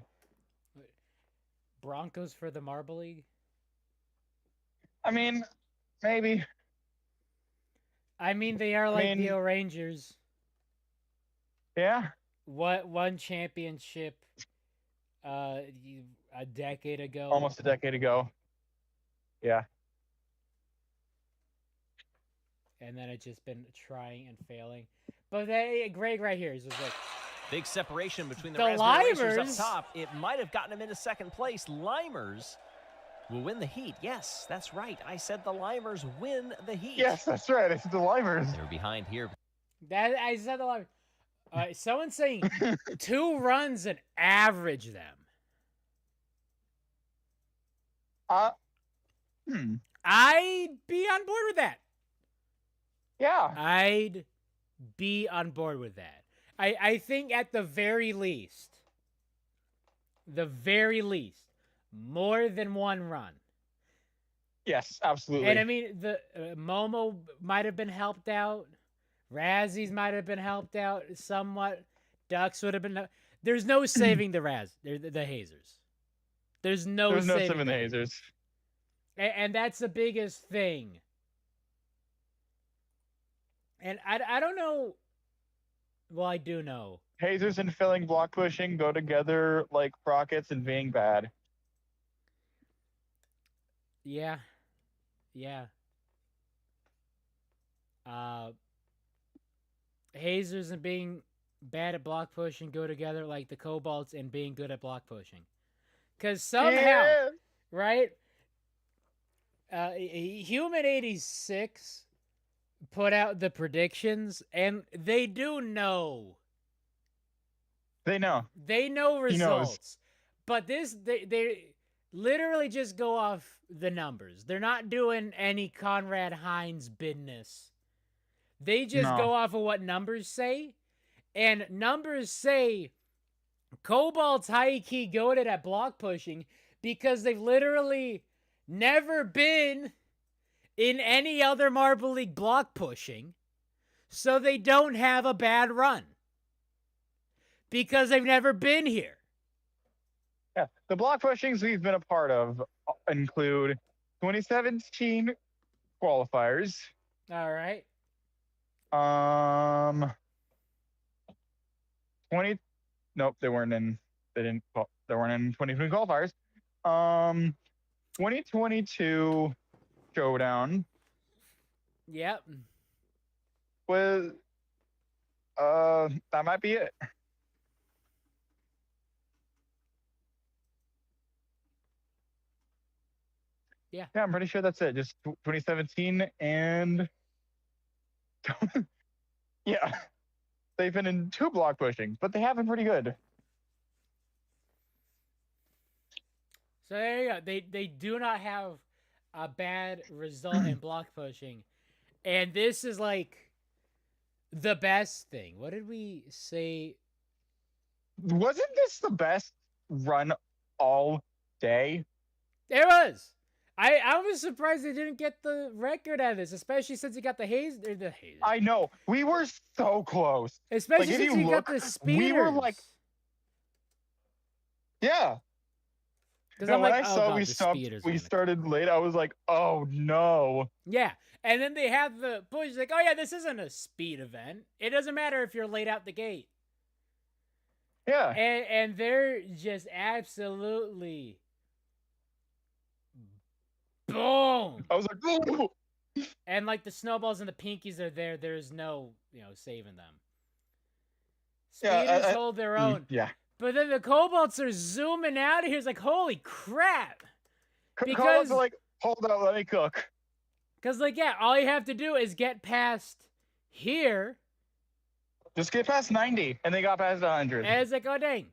Speaker 1: Broncos for the Marble League?
Speaker 3: I mean, maybe.
Speaker 1: I mean, they are like the Rangers.
Speaker 3: Yeah.
Speaker 1: What one championship a decade ago?
Speaker 3: Almost a decade ago. Yeah.
Speaker 1: And then it's just been trying and failing. But Greg right here is just like
Speaker 2: big separation between the
Speaker 1: The
Speaker 2: Raspberry Racers
Speaker 1: Limers?
Speaker 2: up top. It might have gotten them into second place. Limers will win the heat. Yes, that's right. I said the Limers win the heat.
Speaker 3: Yes, that's right. I said the Limers.
Speaker 2: They're behind here.
Speaker 1: that. I said the Limers. Someone's saying 2 runs and average them. I'd be on board with that.
Speaker 3: Yeah.
Speaker 1: I'd be on board with that. I think at the very least, more than 1 run.
Speaker 3: Yes, absolutely.
Speaker 1: And I mean, the Momo might have been helped out. Razzies might have been helped out somewhat. Ducks would have been. There's no saving the Hazers. There's no saving
Speaker 3: the Hazers.
Speaker 1: And that's the biggest thing. And I don't know. Well, I do know.
Speaker 3: Hazers and filling block pushing go together like Rockets and being bad.
Speaker 1: Yeah. Hazers and being bad at block pushing go together like the Cobalts and being good at block pushing. Because somehow, right? Human 86 put out the predictions, and they do know.
Speaker 3: They know.
Speaker 1: They know results. But they literally just go off the numbers. They're not doing any Conrad Hines business. They just go off of what numbers say. And numbers say Cobalt's high-key goated at block pushing because they've literally never been in any other Marble League block pushing. So they don't have a bad run. Because they've never been here.
Speaker 3: Yeah, the block pushings we've been a part of include 2017 qualifiers.
Speaker 1: All right.
Speaker 3: 20. Nope, they weren't in. They weren't in 2020 qualifiers. 2022 Showdown.
Speaker 1: Yep.
Speaker 3: Was that might be it.
Speaker 1: Yeah,
Speaker 3: I'm pretty sure that's it. Just 2017 and yeah, they've been in 2 block pushing, but they have been pretty good.
Speaker 1: So there you go. They do not have a bad result in block pushing, and this is like the best thing. What did we say?
Speaker 3: wasn't this the best run all day?
Speaker 1: It was. I was surprised they didn't get the record out of this, especially since he got the haze.
Speaker 3: I know. We were so close.
Speaker 1: Especially
Speaker 3: Like, if
Speaker 1: since
Speaker 3: you
Speaker 1: he got
Speaker 3: look,
Speaker 1: the speeders.
Speaker 3: we were like, yeah.
Speaker 1: Because
Speaker 3: No,
Speaker 1: I'm
Speaker 3: when
Speaker 1: like,
Speaker 3: I
Speaker 1: oh
Speaker 3: saw
Speaker 1: god,
Speaker 3: we
Speaker 1: the
Speaker 3: stopped,
Speaker 1: speeders.
Speaker 3: we started late, I was like, oh no.
Speaker 1: Yeah, and then they have the push. Like, oh yeah, this isn't a speed event. It doesn't matter if you're late out the gate.
Speaker 3: Yeah.
Speaker 1: And they're just absolutely boom.
Speaker 3: I was like, ooh.
Speaker 1: And like the snowballs and the pinkies are there. There's no, saving them. Speeders
Speaker 3: Yeah,
Speaker 1: hold their own.
Speaker 3: Yeah.
Speaker 1: But then the Cobalts are zooming out of here. It's like, holy crap.
Speaker 3: Because like, hold up, let me cook.
Speaker 1: Because, like, yeah, all you have to do is get past here.
Speaker 3: Just get past 90, and they got past 100.
Speaker 1: And it's like, oh, dang.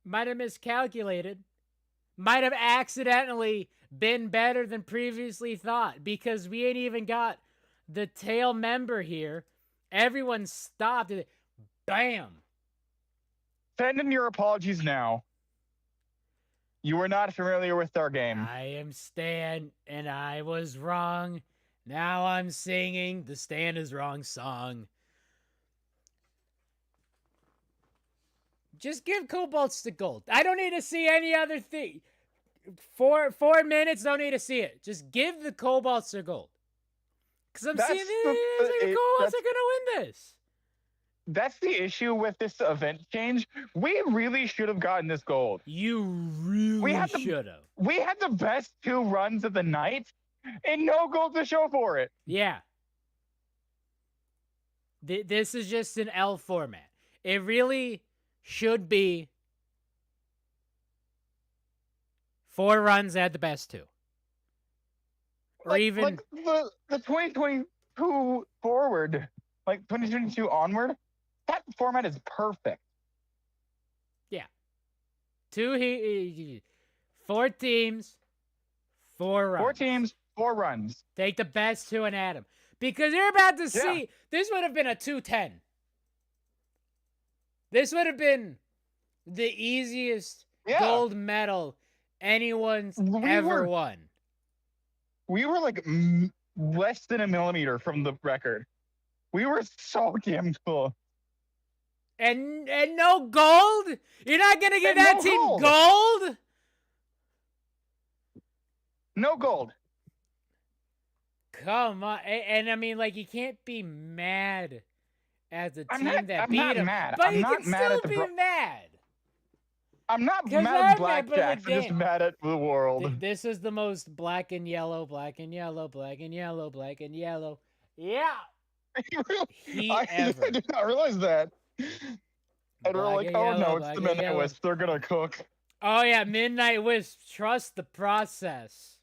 Speaker 1: Might have miscalculated. Might have accidentally been better than previously thought. Because we ain't even got the tail member here. Everyone stopped. Bam.
Speaker 3: Send in your apologies now. You were not familiar with our game.
Speaker 1: I am Stan, and I was wrong. Now I'm singing the Stan is Wrong song. Just give Cobalts the gold. I don't need to see any other thing. 4 minutes, don't need to see it. Just give the Cobalts the gold. Because I'm seeing the Cobalts are going to win this.
Speaker 3: That's the issue with this event change. We really should have gotten this gold.
Speaker 1: You really should have.
Speaker 3: We had the best 2 runs of the night, and no gold to show for it.
Speaker 1: Yeah. This is just an L format. It really should be 4 runs at the best 2. Or even...
Speaker 3: Like the 2022 forward, like 2022 onward, that format is perfect.
Speaker 1: Yeah. 4 teams, 4 runs.
Speaker 3: 4 teams, 4 runs.
Speaker 1: Take the best 2 and add them. Because you're about to see, this would have been a 2-10. This would have been the easiest gold medal anyone's ever won.
Speaker 3: We were like less than a millimeter from the record. We were so damn cool.
Speaker 1: And no gold? You're not going to give that team gold?
Speaker 3: No gold.
Speaker 1: Come on. And I mean, like, you can't be mad at the team that beat them.
Speaker 3: Mad.
Speaker 1: But
Speaker 3: I'm
Speaker 1: you
Speaker 3: not
Speaker 1: can
Speaker 3: mad
Speaker 1: still be mad.
Speaker 3: I'm not mad at Blackjack. I'm just mad at the world.
Speaker 1: This is the most black and yellow, black and yellow, black and yellow, black and yellow. Yeah.
Speaker 3: I did not realize that. And we're like, oh no, it's the Midnight Wisp. They're gonna cook.
Speaker 1: Oh yeah, Midnight Wisp. Trust the process.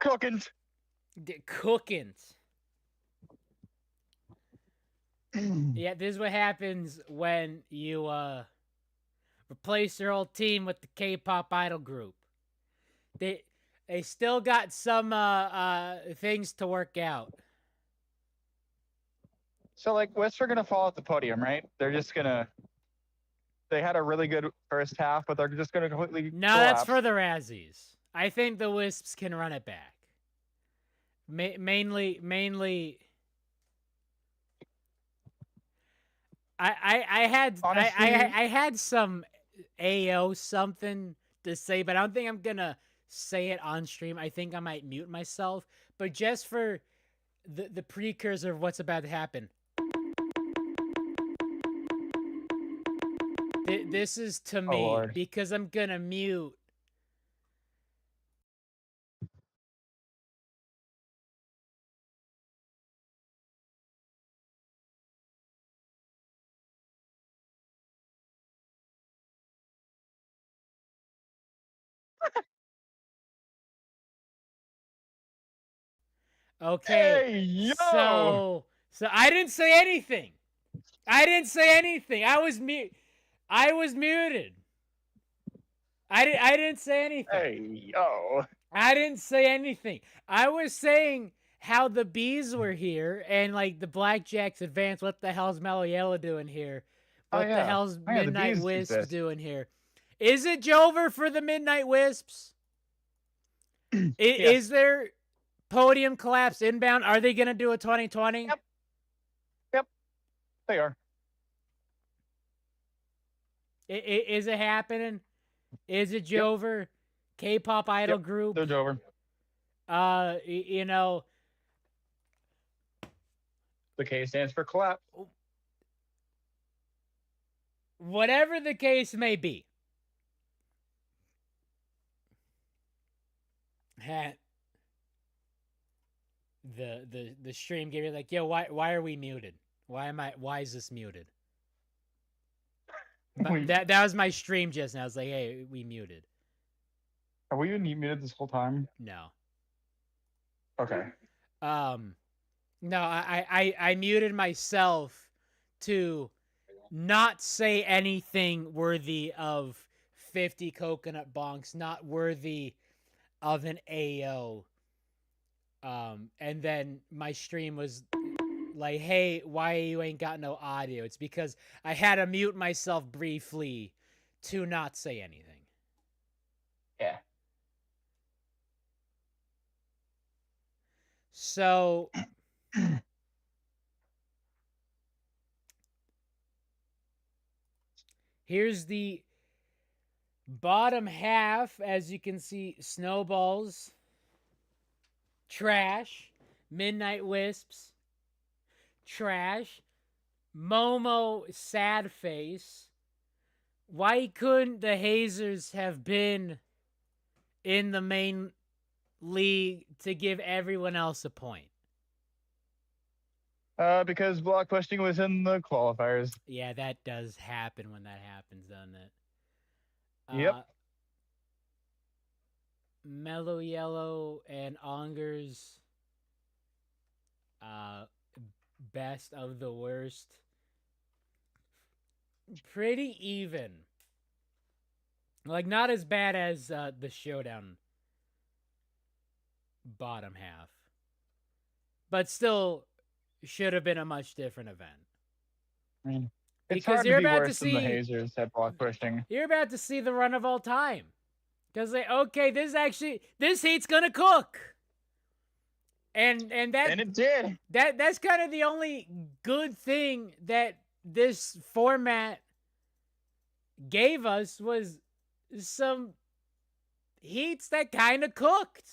Speaker 3: Cooking.
Speaker 1: Cooking. Yeah, this is what happens when you replace your old team with the K-pop idol group. They still got some things to work out.
Speaker 3: So, like, Wisps are going to fall at the podium, right? They're just going to... They had a really good first half, but they're just going to completely
Speaker 1: No, that's for the Razzies. I think the Wisps can run it back. Mainly... I had some AO something to say, but I don't think I'm going to say it on stream. I think I might mute myself. But just for the precursor of what's about to happen... This is to me, because I'm gonna mute. Okay,
Speaker 3: hey, yo!
Speaker 1: So I didn't say anything. I didn't say anything. I was muted. I didn't say anything.
Speaker 3: Hey, yo.
Speaker 1: I didn't say anything. I was saying how the bees were here and like the Blackjacks advanced. What the hell's Mellow Yellow doing here?
Speaker 3: Oh,
Speaker 1: What the
Speaker 3: yeah.
Speaker 1: hell's
Speaker 3: Oh, yeah, the
Speaker 1: Midnight
Speaker 3: bees
Speaker 1: Wisps
Speaker 3: exist.
Speaker 1: doing here? Is it Jover for the Midnight Wisps? Is there podium collapse inbound? Are they going to do a 2020?
Speaker 3: Yep. Yep. They are.
Speaker 1: Is it happening? Is it Jover? K-pop idol
Speaker 3: Yep.
Speaker 1: group?
Speaker 3: They're Jover.
Speaker 1: You know,
Speaker 3: The K stands for collapse.
Speaker 1: whatever the case may be. The stream gave me like, yo, why are we muted? Why is this muted? That was my stream just now. I was like, hey, we muted.
Speaker 3: Are we muted this whole time?
Speaker 1: No.
Speaker 3: Okay.
Speaker 1: No, I muted myself to not say anything worthy of 50 coconut bonks, not worthy of an AO. And then my stream was like, hey, why you ain't got no audio? It's because I had to mute myself briefly to not say anything.
Speaker 3: Yeah.
Speaker 1: So here's the bottom half. As you can see, snowballs, trash, midnight wisps, trash, Momo, sad face. Why couldn't the Hazers have been in the main league to give everyone else a point?
Speaker 3: Because block questioning was in the qualifiers.
Speaker 1: Yeah, that does happen when that happens, doesn't it?
Speaker 3: Yep.
Speaker 1: Mellow Yellow and Ongers, best of the worst. Pretty even. Like, not as bad as the Showdown bottom half. But still should have been a much different event.
Speaker 3: I mean, it's
Speaker 1: Because
Speaker 3: hard
Speaker 1: you're
Speaker 3: to be
Speaker 1: about
Speaker 3: worse
Speaker 1: to
Speaker 3: than the
Speaker 1: see
Speaker 3: Hazers at block questioning.
Speaker 1: you're about to see the run of all time. Because okay, this heat's gonna cook. And
Speaker 3: it did.
Speaker 1: That's kind of the only good thing that this format gave us was some heats that kind of cooked.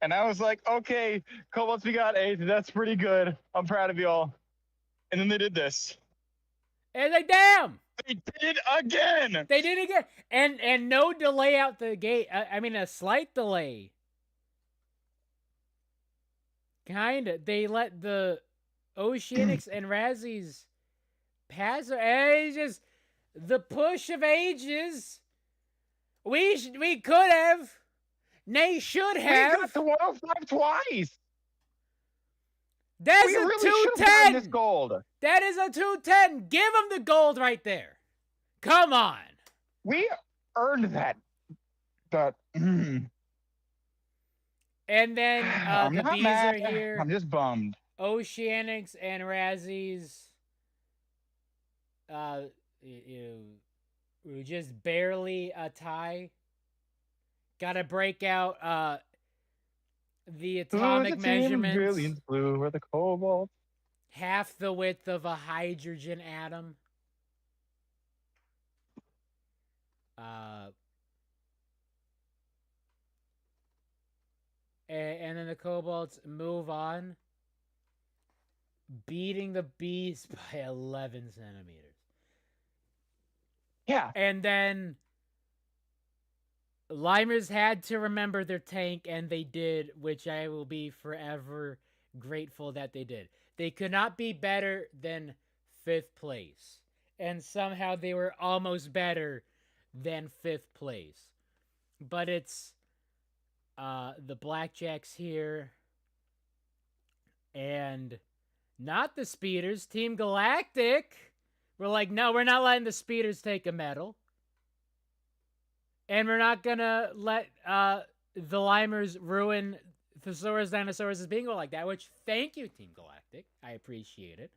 Speaker 3: And I was like, okay, Cobalts, we got 8. That's pretty good. I'm proud of y'all. And then they did this.
Speaker 1: And like, damn!
Speaker 3: They did it again!
Speaker 1: They did it again. And no delay out the gate. I mean, a slight delay. Kinda. They let the Oceanics and Razzies pass. And it's just the push of ages. We could have. Nay, should have.
Speaker 3: We got to 105 twice.
Speaker 1: That's
Speaker 3: we
Speaker 1: a
Speaker 3: really
Speaker 1: 210.
Speaker 3: This gold.
Speaker 1: That is a 210. Give them the gold right there. Come on.
Speaker 3: We earned that.
Speaker 1: And then the bees are here.
Speaker 3: I'm just bummed.
Speaker 1: Oceanics and Razzies. Just barely a tie. Gotta break out the atomic measurements.
Speaker 3: Brilliant blue or the cobalt.
Speaker 1: Half the width of a hydrogen atom. And then the cobalts move on, beating the bees by 11 centimeters.
Speaker 3: Yeah.
Speaker 1: And then Limers had to remember their tank, and they did, which I will be forever grateful that they did. They could not be better than 5th place. And somehow they were almost better than 5th place. But it's the Blackjacks here. And not the Speeders. Team Galactic. We're like, no, we're not letting the Speeders take a medal. And we're not going to let the Limers ruin Thesaurus Dinosaurs' bingo like that, which, thank you, Team Galactic. I appreciate it.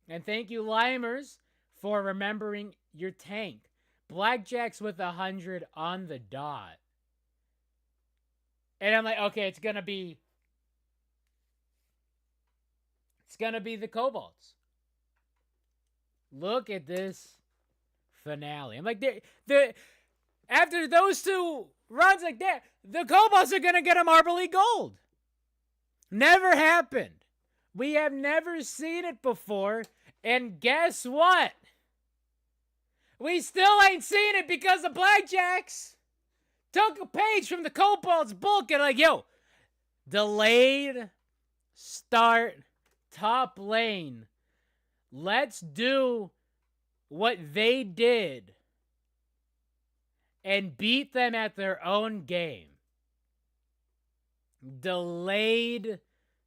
Speaker 1: And thank you, Limers, for remembering your tank. Blackjack's with 100 on the dot. And I'm like, okay, it's gonna be the Cobalts. Look at this finale. I'm like, the after those two runs like that, the Cobalts are gonna get a Marble League Gold. Never happened. We have never seen it before. And guess what? We still ain't seen it because the Blackjacks took a page from the Cobalt's book and like, yo, delayed start top lane. Let's do what they did and beat them at their own game. Delayed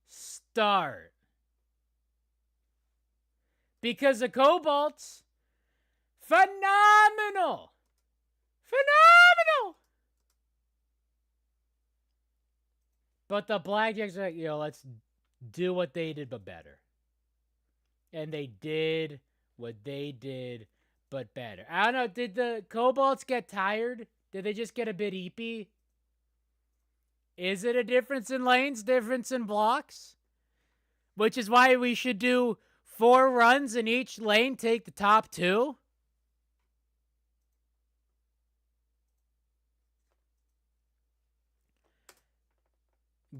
Speaker 1: start. Because the Cobalts, phenomenal. Phenomenal. But the Blackjacks are like, yo, let's do what they did, but better. And they did what they did, but better. I don't know. Did the Cobalts get tired? Did they just get a bit eepy? Is it a difference in lanes, difference in blocks? Which is why we should do 4 runs in each lane, take the top 2?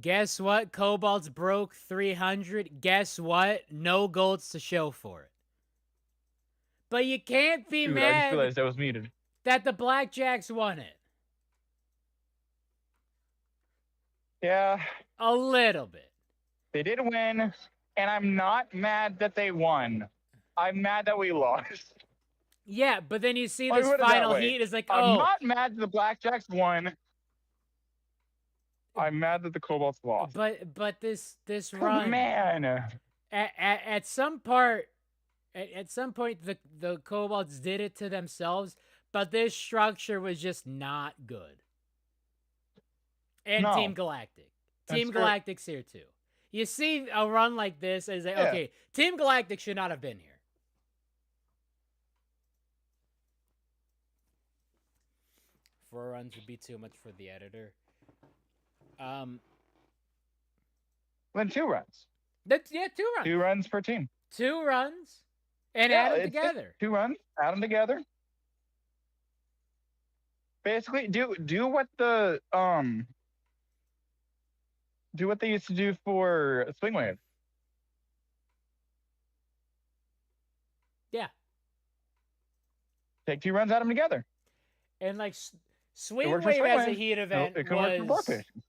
Speaker 1: Guess what? Cobalts broke 300. Guess what? No golds to show for it. But you can't be
Speaker 3: Dude, I
Speaker 1: mad
Speaker 3: just realized I was muted.
Speaker 1: that the Blackjacks won it.
Speaker 3: Yeah,
Speaker 1: A little bit.
Speaker 3: they did win, and I'm not mad that they won. I'm mad that we lost.
Speaker 1: Yeah, but then you see
Speaker 3: Let me
Speaker 1: this
Speaker 3: put it that
Speaker 1: final
Speaker 3: way.
Speaker 1: heat is like,
Speaker 3: I'm
Speaker 1: oh,
Speaker 3: not mad that the Blackjacks won. I'm mad that the Cobalts lost.
Speaker 1: but this
Speaker 3: Oh,
Speaker 1: run
Speaker 3: man.
Speaker 1: at some part at some point the Cobalts did it to themselves, but this structure was just not good. And
Speaker 3: No.
Speaker 1: Team Galactic. Team
Speaker 3: That's fair.
Speaker 1: Galactic's here too. You see a run like this and say,
Speaker 3: Yeah.
Speaker 1: okay, Team Galactic should not have been here. 4 runs would be too much for the editor.
Speaker 3: Then 2 runs.
Speaker 1: 2 runs.
Speaker 3: 2 runs per team.
Speaker 1: 2 runs and
Speaker 3: Yeah,
Speaker 1: add them
Speaker 3: it's
Speaker 1: together.
Speaker 3: 2 runs, add them together. Basically, do what the do what they used to do for Swing Wave.
Speaker 1: Yeah.
Speaker 3: Take 2 runs, add them together.
Speaker 1: And like Swing
Speaker 3: worked for
Speaker 1: Wave
Speaker 3: Swing
Speaker 1: as a
Speaker 3: Wave.
Speaker 1: heat event
Speaker 3: It could work for block
Speaker 1: was,
Speaker 3: racing.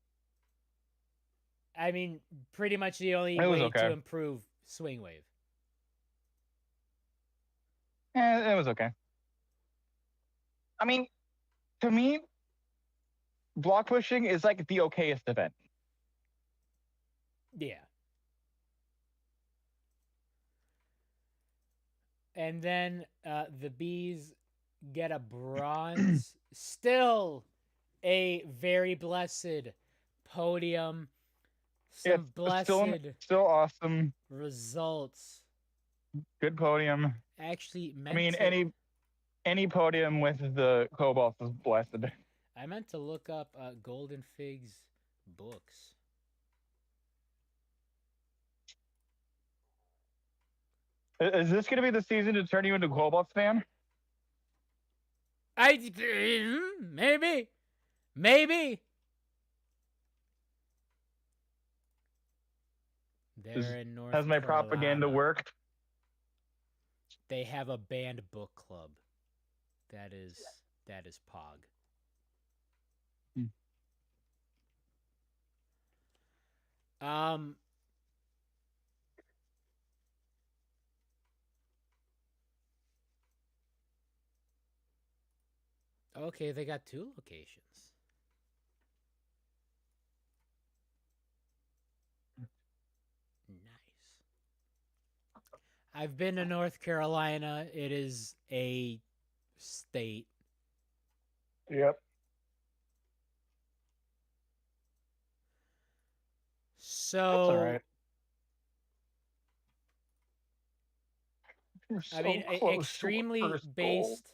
Speaker 1: I mean, pretty much the only
Speaker 3: It was
Speaker 1: way
Speaker 3: okay.
Speaker 1: to improve Swing Wave.
Speaker 3: It was okay. I mean, to me, block pushing is like the okayest event.
Speaker 1: Yeah. And then the Bees get a bronze. Still a very blessed podium. Some blessed
Speaker 3: still awesome.
Speaker 1: results.
Speaker 3: Good podium.
Speaker 1: Actually,
Speaker 3: I mean, any podium with the Cobalts is blessed.
Speaker 1: I meant to look up Golden Fig's books.
Speaker 3: Is this going to be the season to turn you into a Cobalts fan?
Speaker 1: Maybe. They're in North
Speaker 3: Has my
Speaker 1: Carolina.
Speaker 3: propaganda worked?
Speaker 1: They have a banned book club. That is Pog. Okay, they got 2 locations. Nice. I've been to North Carolina. It is a state.
Speaker 3: Yep.
Speaker 1: So
Speaker 3: That's all right. We're
Speaker 1: I mean,
Speaker 3: so close to our
Speaker 1: extremely
Speaker 3: first goal.
Speaker 1: based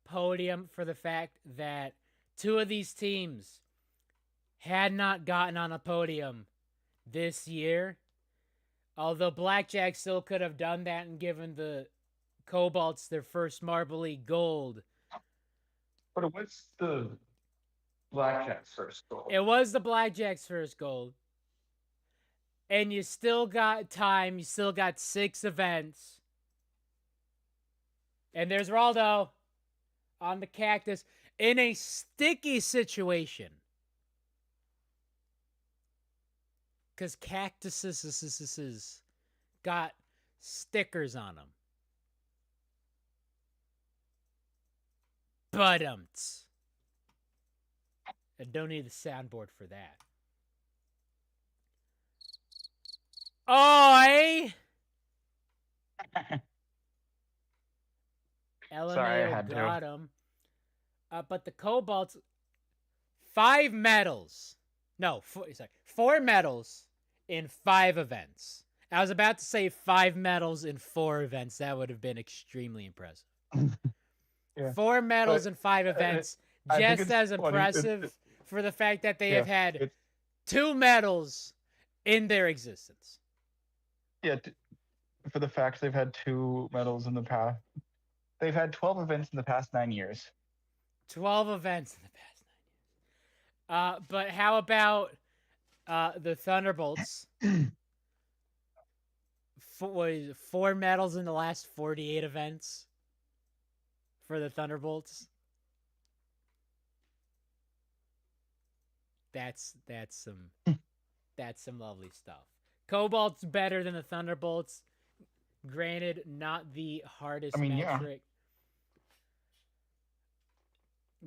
Speaker 1: podium for the fact that two of these teams had not gotten on a podium this year. Although Blackjack still could have done that and given the Cobalts their first Marble League gold.
Speaker 3: But what's the Blackjack's first goal?
Speaker 1: It was the Blackjack's first gold. And you still got time. You still got 6 events. And there's Raldo on the cactus in a sticky situation. Because cactuses got stickers on them. But I don't need the soundboard for that. Oi!
Speaker 3: Sorry, I had to.
Speaker 1: got him. But the Cobalts, 5 medals. No, 4 medals in 5 events. I was about to say 5 medals in 4 events. That would have been extremely impressive.
Speaker 3: Yeah.
Speaker 1: 4 medals in 5 events. Just as
Speaker 3: funny.
Speaker 1: impressive for the fact that they have had
Speaker 3: it's-
Speaker 1: 2 medals in their existence.
Speaker 3: Yeah, for the fact they've had 2 medals in the past. They've had 12 events in the past 9 years.
Speaker 1: 12 events in the past 9 years. But how about the Thunderbolts? 4 medals in the last 48 events for the Thunderbolts. That's some lovely stuff. Cobalt's better than the Thunderbolts. Granted, not the hardest metric.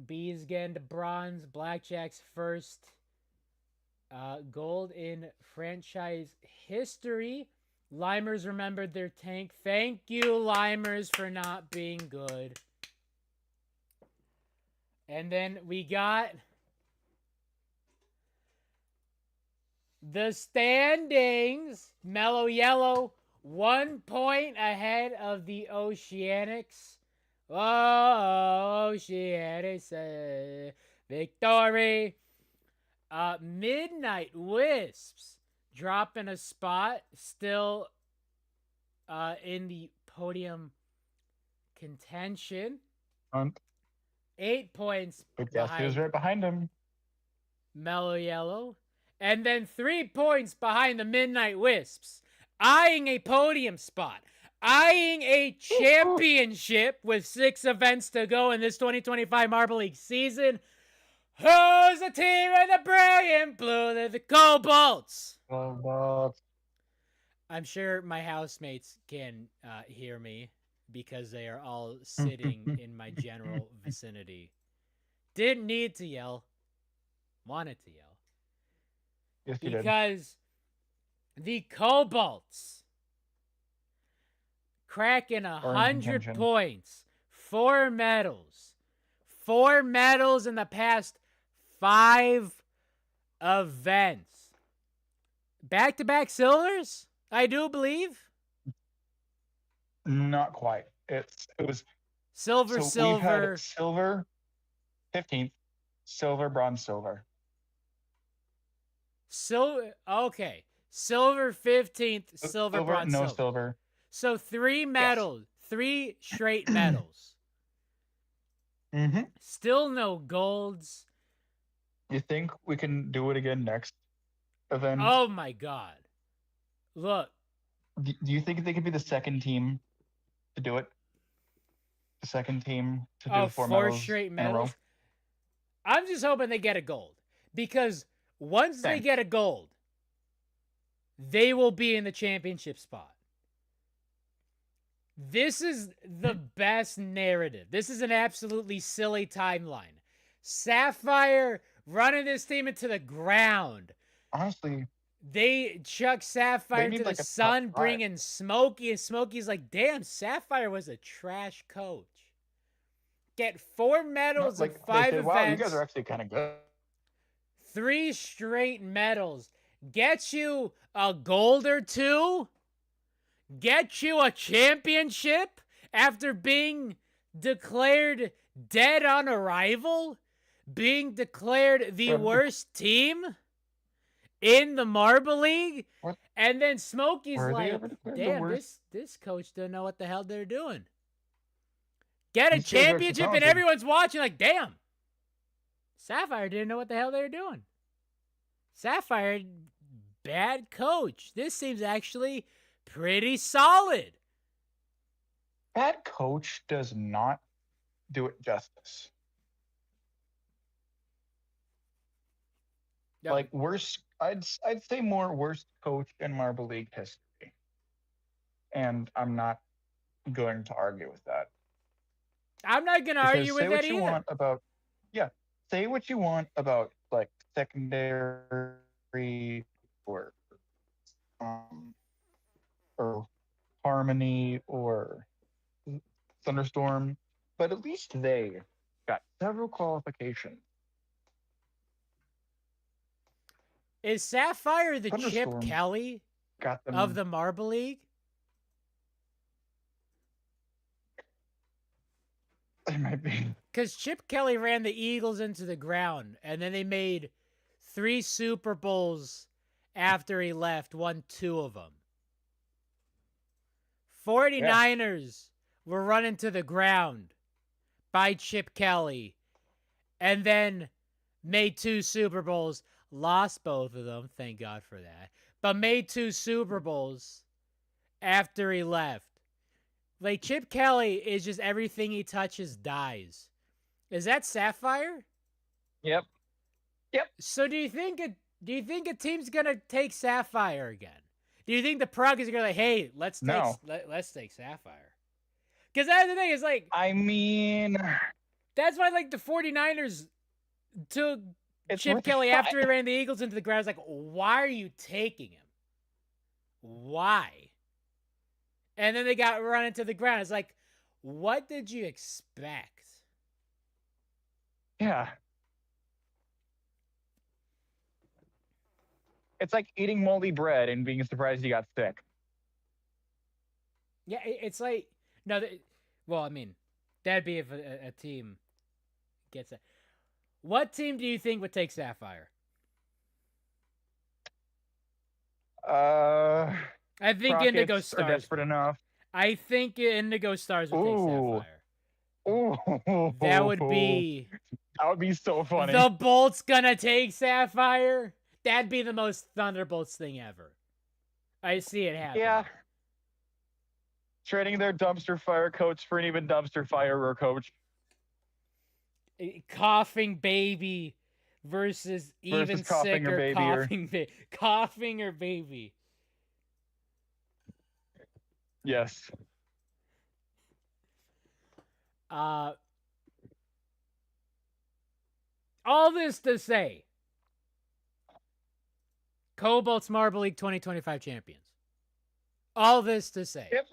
Speaker 1: B's getting to bronze. Blackjack's first gold in franchise history. Limers remembered their tank. Thank you, Limers, for not being good. And then we got the standings. Mellow Yellow, 1 point ahead of the Oceanics. Oh, Oceanics, victory. Midnight Wisps dropping a spot, still in the podium contention. 8 points
Speaker 3: But guess who's right behind him?
Speaker 1: Mellow Yellow. And then 3 points behind the Midnight Wisps, eyeing a podium spot, eyeing a championship with 6 events to go in this 2025 Marble League season. Who's the team in the brilliant blue? They're the Cobalts. I'm sure my housemates can hear me because they are all sitting in my general vicinity. Didn't need to yell. Wanted to yell.
Speaker 3: Yes, you did.
Speaker 1: Because the Cobalts cracking 100 points, 4 medals. 4 medals in the past 5 events. Back-to-back silvers, I do believe.
Speaker 3: Not quite. It was
Speaker 1: silver.
Speaker 3: We've had silver, 15th, silver, bronze, silver.
Speaker 1: Okay. Silver 15th, silver, bronze,
Speaker 3: no
Speaker 1: silver.
Speaker 3: Silver.
Speaker 1: So 3 medals, yes. 3 straight medals.
Speaker 3: Mm-hmm.
Speaker 1: Still no golds.
Speaker 3: You think we can do it again next event?
Speaker 1: Oh my God. Look.
Speaker 3: Do you think they could be the second team to do it? The second team to do 4 medals
Speaker 1: straight
Speaker 3: in a row?
Speaker 1: medals? I'm just hoping they get a gold. Because once they get a gold, they will be in the championship spot. This is the best narrative. This is an absolutely silly timeline. Sapphire running this team into the ground.
Speaker 3: Honestly,
Speaker 1: they chuck Sapphire to the sun, bringing Smokey, and Smokey's like, damn, Sapphire was a trash coach. Get 4 medals in 5 events.
Speaker 3: Wow, you guys are actually kind of good.
Speaker 1: 3 straight medals. Get you a gold or 2. Get you a championship. after being declared dead on arrival, being declared the worst team in the Marble League,
Speaker 3: What?
Speaker 1: and then Smokey's
Speaker 3: Were they
Speaker 1: like,
Speaker 3: ever declared the
Speaker 1: damn,
Speaker 3: worst?
Speaker 1: this coach doesn't know what the hell they're doing. Get a
Speaker 3: These kids are actually
Speaker 1: championship and
Speaker 3: talented.
Speaker 1: everyone's watching like, damn, Sapphire didn't know what the hell they were doing. Sapphire, bad coach. This seems actually pretty solid.
Speaker 3: That coach does not do it justice.
Speaker 1: No,
Speaker 3: Like worst, I'd say more worst coach in Marble League history, and I'm not going to argue with that.
Speaker 1: I'm not gonna
Speaker 3: Because
Speaker 1: argue with
Speaker 3: say
Speaker 1: that
Speaker 3: what you
Speaker 1: either.
Speaker 3: want about, yeah, say what you want about like secondary or or Harmony or Thunderstorm, but at least they got several qualifications.
Speaker 1: Is Sapphire the Chip
Speaker 3: Thunderstorm
Speaker 1: Kelly
Speaker 3: got them
Speaker 1: of the Marble League?
Speaker 3: They might be.
Speaker 1: Because Chip Kelly ran the Eagles into the ground, and then they made 3 Super Bowls after he left, won 2 of them. 49ers were run into the ground by Chip Kelly, and then made 2 Super Bowls, lost both of them, thank God for that, but made 2 Super Bowls after he left. Like, Chip Kelly is just everything he touches dies. Is that Sapphire?
Speaker 3: Yep.
Speaker 1: So do you think a team's gonna take Sapphire again? Do you think the Prog is gonna like, hey, let's take Sapphire? Because that's the thing, is like,
Speaker 3: I mean,
Speaker 1: that's why like the 49ers took Chip Kelly after he ran the Eagles into the ground. It's like, why are you taking him? Why? And then they got run into the ground. It's like, what did you expect?
Speaker 3: Yeah. It's like eating moldy bread and being surprised you got sick.
Speaker 1: Yeah, it's like, no, well, I mean, that'd be if a team gets it. What team do you think would take Sapphire? I think
Speaker 3: Rockets
Speaker 1: Indigo Stars.
Speaker 3: are desperate enough.
Speaker 1: I think Indigo Stars would take Sapphire.
Speaker 3: Ooh.
Speaker 1: That would be
Speaker 3: so funny.
Speaker 1: the Bolts gonna take Sapphire. That'd be the most Thunderbolts thing ever. I see it happen.
Speaker 3: Yeah. Trading their dumpster fire coach for an even dumpster firer coach.
Speaker 1: Coughing baby versus even
Speaker 3: coughing
Speaker 1: sicker
Speaker 3: or baby
Speaker 1: coughing or baby.
Speaker 3: Yes.
Speaker 1: All this to say, Cobalt's Marble League 2025 champions. All this to say,
Speaker 3: Yep.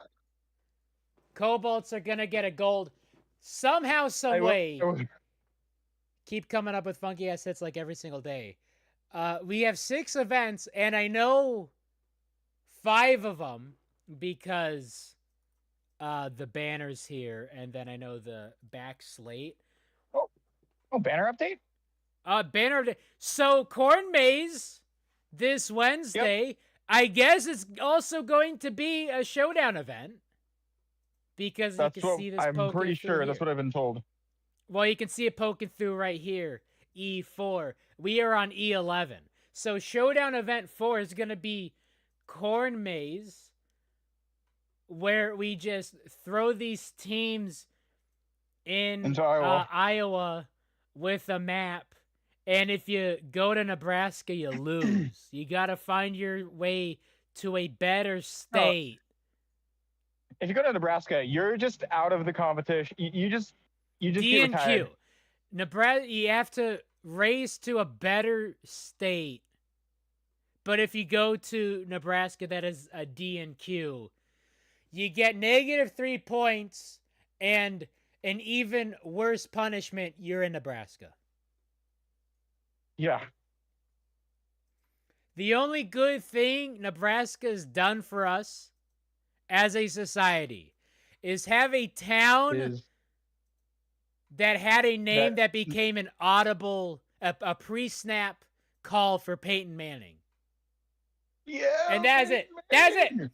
Speaker 1: Cobalts are gonna get a gold somehow, some way. Keep coming up with funky ass hits like every single day. We have 6 events, and I know 5 of them because the banner's here, and then I know the back slate.
Speaker 3: Oh, banner update?
Speaker 1: Banner update. So Corn Maze this Wednesday. Yep. I guess it's also going to be a Showdown event because you can see this.
Speaker 3: I'm pretty sure
Speaker 1: here.
Speaker 3: That's what I've been told.
Speaker 1: Well, you can see it poking through right here. E4. We are on E11. So Showdown event 4 is going to be Corn Maze, where we just throw these teams into Iowa with a map. And if you go to Nebraska, you lose. You got to find your way to a better state.
Speaker 3: If you go to Nebraska, you're just out of the competition. You just
Speaker 1: D and
Speaker 3: get retired.
Speaker 1: Q. Nebraska, you have to race to a better state. But if you go to Nebraska, that is a D and Q. You get -3 points and an even worse punishment. You're in Nebraska.
Speaker 3: Yeah.
Speaker 1: The only good thing Nebraska's done for us as a society is have a town
Speaker 3: Is
Speaker 1: that had a name
Speaker 3: that
Speaker 1: that became an audible, a pre-snap call for Peyton Manning.
Speaker 3: yeah?
Speaker 1: And that's it. That's it.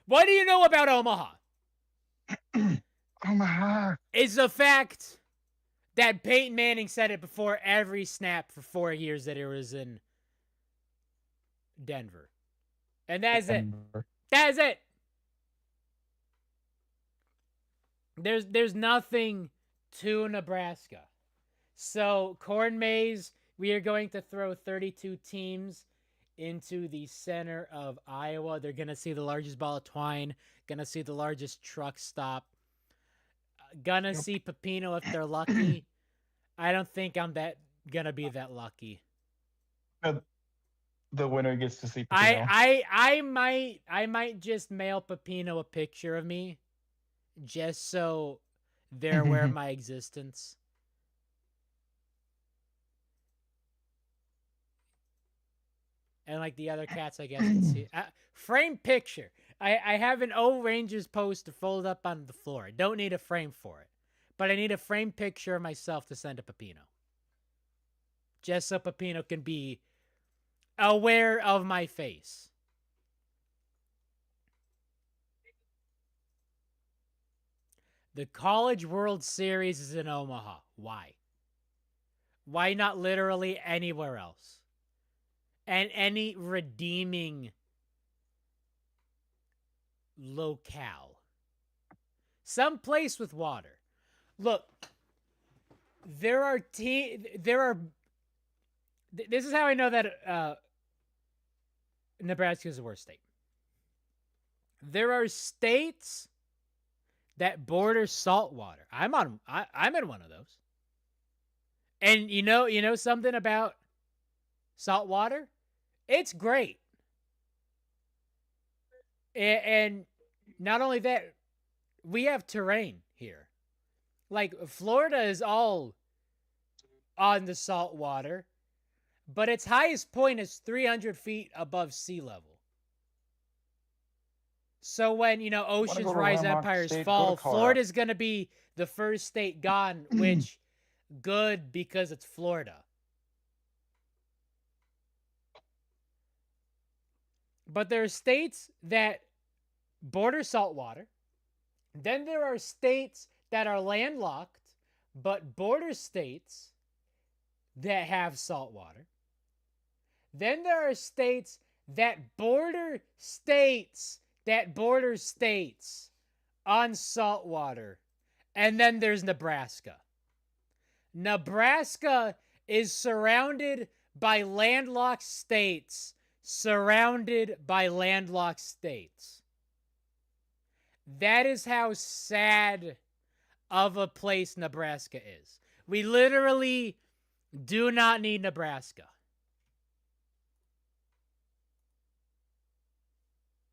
Speaker 1: What do you know about Omaha?
Speaker 3: Omaha.
Speaker 1: It's the fact that Peyton Manning said it before every snap for 4 years that it was in Denver. And that's it. That's it. There's nothing to Nebraska. So, Corn Maze, we are going to throw 32 teams into the center of Iowa. They're going to see the largest ball of twine, going to see the largest truck stop, going to see Pepino if they're lucky. I don't think I'm going to be that lucky.
Speaker 3: The winner gets to see Pepino.
Speaker 1: I might just mail Pepino a picture of me just so they're aware of my existence. And like the other cats, I guess, can see. Frame picture. I have an O Rangers poster folded up on the floor. I don't need a frame for it. But I need a frame picture of myself to send to Pepino. Just so Pepino can be aware of my face. The College World Series is in Omaha. Why? Why not literally anywhere else? And any redeeming locale. Some place with water. Look, this is how I know that Nebraska is the worst state. There are states that border saltwater. I'm in one of those. And you know something about saltwater? It's great. And not only that, we have terrain here. Like, Florida is all on the salt water, but its highest point is 300 feet above sea level. So when, oceans rise, empires fall, Florida's going to be the first state gone, which, good, because it's Florida. But there are states that border saltwater. Then there are states that are landlocked, but border states that have salt water. Then there are states that border states on salt water. And then there's Nebraska. Nebraska is surrounded by landlocked states, surrounded by landlocked states. That is how sad of a place Nebraska is. We literally do not need Nebraska.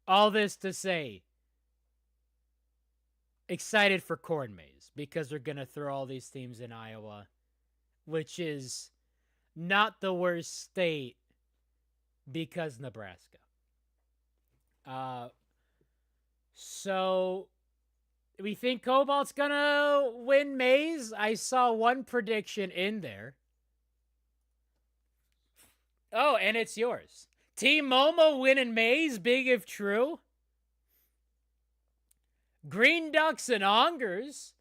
Speaker 1: All this to say, excited for Corn Maze because they're going to throw all these teams in Iowa, which is not the worst state because Nebraska. So we think Cobalt's going to win Maze. I saw one prediction in there. Oh, and it's yours. Team Momo winning Maze, big if true. Green Ducks and Ongers,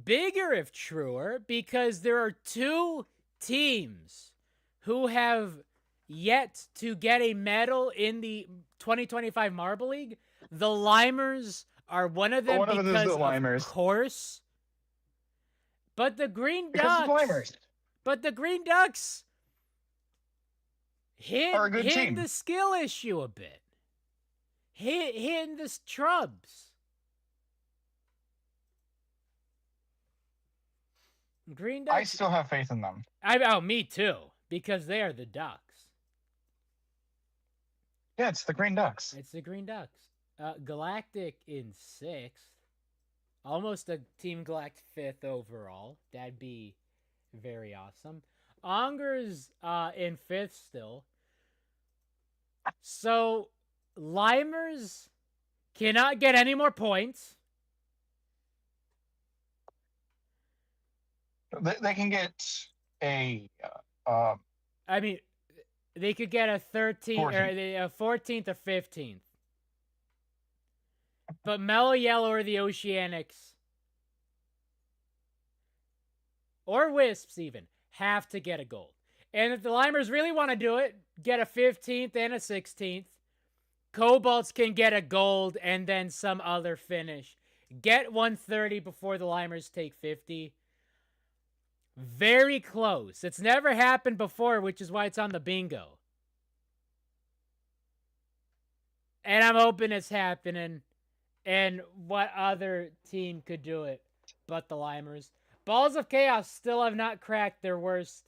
Speaker 1: bigger if truer, because there are two teams who have yet to get a medal in the 2025 Marble League. The Limers are one of them because of course. But the Green Ducks, hitting the skill issue a bit. Hitting the Trubs. Green Ducks.
Speaker 3: I still have faith in them.
Speaker 1: Me too, because they are the Ducks.
Speaker 3: Yeah, it's the Green Ducks.
Speaker 1: It's the Green Ducks. Galactic in 6th. Almost a Team Galactic 5th overall. That'd be very awesome. Ongers in 5th still. So, Limers cannot get any more points.
Speaker 3: They can get a
Speaker 1: I mean, they could get a 13th or a 14th or 15th. But Mellow Yellow or the Oceanics or Wisps even have to get a gold. And if the Limers really want to do it, get a 15th and a 16th. Cobalts can get a gold and then some other finish. Get 130 before the Limers take 50. Very close. It's never happened before, which is why it's on the bingo. And I'm hoping it's happening. And what other team could do it but the Limers? Balls of Chaos still have not cracked their worst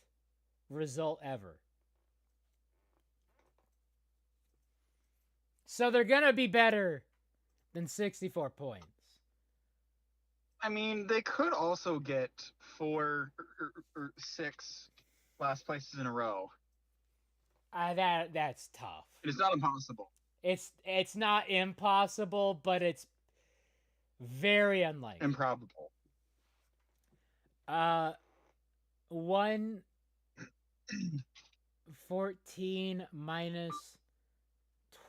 Speaker 1: result ever. So they're going to be better than 64 points.
Speaker 3: I mean, they could also get 4 or 6 last places in a row.
Speaker 1: That's tough.
Speaker 3: It's not impossible.
Speaker 1: It's not impossible, but it's very unlikely.
Speaker 3: Improbable.
Speaker 1: 114 minus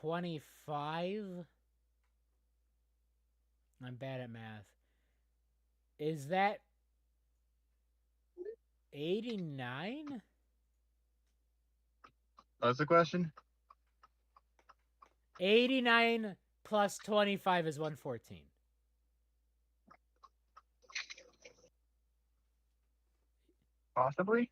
Speaker 1: 25. I'm bad at math. Is that 89?
Speaker 3: That's the question.
Speaker 1: 89 plus 25 is 114.
Speaker 3: Possibly.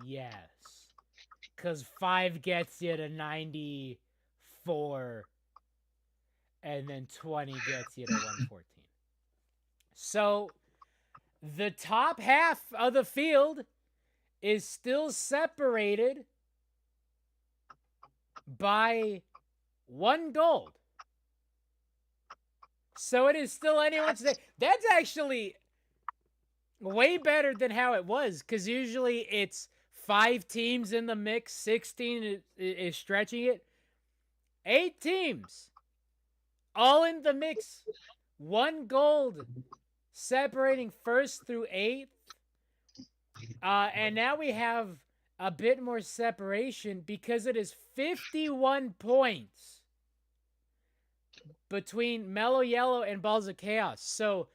Speaker 1: Yes. Because 5 gets you to 94. And then 20 gets you to 114. So, the top half of the field is still separated by 1 gold. So it is still anyone's day. That's actually way better than how it was, because usually it's 5 teams in the mix, 16 is stretching it. 8 teams, all in the mix. 1 gold separating 1st through 8th. And now we have a bit more separation because it is 51 points between Mellow Yellow and Balls of Chaos. So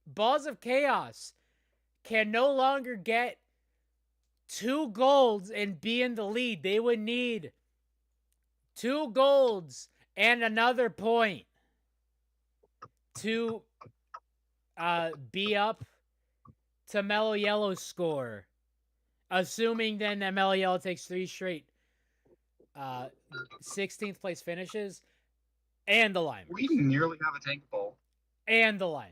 Speaker 1: Balls of Chaos can no longer get 2 golds and be in the lead. They would need 2 golds and another point to be up to Mellow Yellow's score. Assuming then that Mellow Yellow takes 3 straight 16th place finishes. And the Limers.
Speaker 3: We nearly have a tank bowl.
Speaker 1: And the Limers.